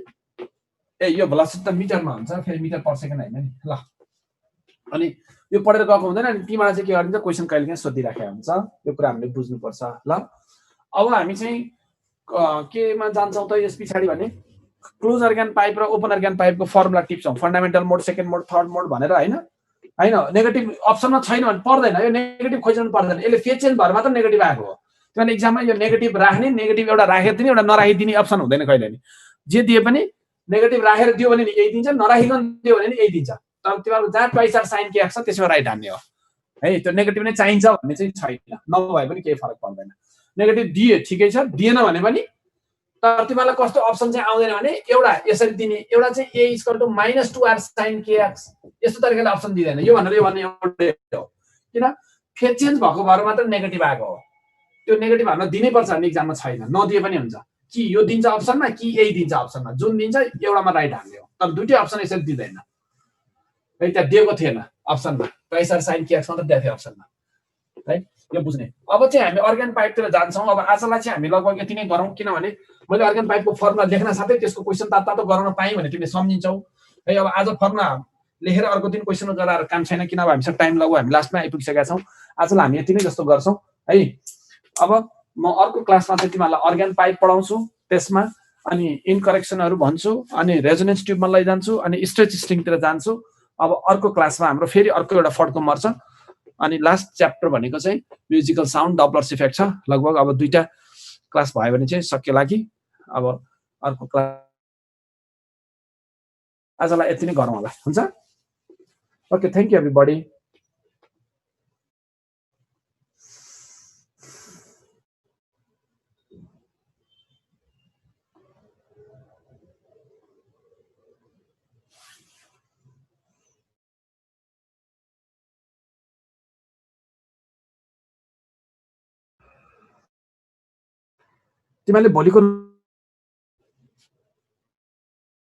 S1: यो भेलोसिटी त मिटरमा हुन्छ, फेरि मिटर पर सेकेन्ड होइन नि ल। अनि यो पढेर गएको हुँदैन, अनि तिमीलाई चाहिँ के गरिन्छ क्वेसन कहिलेकाहीँ सोधिराखेको हुन्छ, यो कुरा हामीले बुझ्नुपर्छ ल। अब हामी चाहिँ केमा जान्छौँ त यस पछाडि भने क्लोज अर्ग्यान पाइप र ओपन अर्ग्यान पाइपको फर्मुला टिप्छौँ, फन्डामेन्टल मोड, सेकेन्ड मोड, थर्ड मोड भनेर होइन। नेगेटिभ अप्सनमा छैन भने पर्दैन, यो नेगेटिभ खोजिरहनु पर्दैन, यसले फेज चेन्ज भएर मात्र नेगेटिभ आएको हो। किनभने इक्जाममा यो नेगेटिभ राख्ने, नेगेटिभ एउटा राखेर दिने, एउटा नराखिदिने अप्सन हुँदैन कहिले नि। जे दिए पनि नेगेटिभ राखेर दियो भने नि यही दिन्छ, नराखिकन दियो भने नि यही दिन्छ। तर तिमीहरू जहाँ ट्वाइस आर साइन kx छ त्यसमा राइट हान्ने हो है। त्यो नेगेटिभ नै चाहिन्छ भन्ने चाहिँ छैन, नभए पनि केही फरक पर्दैन। नेगेटिभ दिए ठिकै छ, दिएन भने पनि तर तिमीलाई कस्तो अप्सन चाहिँ आउँदैन भने एउटा यसरी दिने, एउटा चाहिँ a = -2r sin kx, यस्तो तरिकाले अप्सन दिँदैन। यो भनेर यो भन्ने एउटै हो, किन फेज चेन्ज भएको भएर मात्र नेगेटिभ आएको हो। त्यो नेगेटिभ हामीलाई दिनैपर्छ भन्ने इक्जाममा छैन, नदिए पनि हुन्छ। कि यो दिन्छ अप्सनमा कि यही दिन्छ अप्सनमा, जुन दिन्छ एउटामा राइट हान्ने हो। तर दुईटै अप्सन यसरी दिँदैन है, त्यहाँ दिएको थिएन अप्सनमा, ट्वाइस आर साइन kx मात्र दिएको थियो अप्सनमा है। यो बुझ्ने। अब चाहिँ हामी अर्ग्यान पाइपतिर जान्छौँ। अब आजलाई चाहिँ हामी लगभग यति नै गरौँ, किनभने मैले अर्ग्यान पाइपको फर्मुला लेख्न साथै त्यसको क्वेसन तातो गराउन पाएँ भने तिमीले सम्झिन्छौ है। अब आज फर्मुला लेखेर अर्को दिन क्वेसन गराएर काम छैन, किनभने हामीसँग टाइम लाग्यो, हामी लास्टमा आइपुगिसकेका छौँ। आजलाई हामी यति नै जस्तो गर्छौँ है। अब म अर्को क्लासमा चाहिँ तिमीहरूलाई अर्ग्यान पाइप पढाउँछु, त्यसमा अनि इनकरेक्सनहरू भन्छु, अनि रेजोनेन्स ट्युबमा लैजान्छु, अनि स्ट्रेच स्ट्रिङतिर जान्छु। अब अर्को क्लासमा हाम्रो फेरि अर्को एउटा फड्को मर्छ। अनि लास्ट च्याप्टर भनेको चाहिँ म्युजिकल साउन्ड डपलर्स इफेक्ट छ। लगभग अब 2टा क्लास भयो भने चाहिँ सकिएला कि। अब अर्को क्लास आजलाई यति नै गरौँ होला, हुन्छ। Okay, thank you everybody. तिमीहरूले भोलिको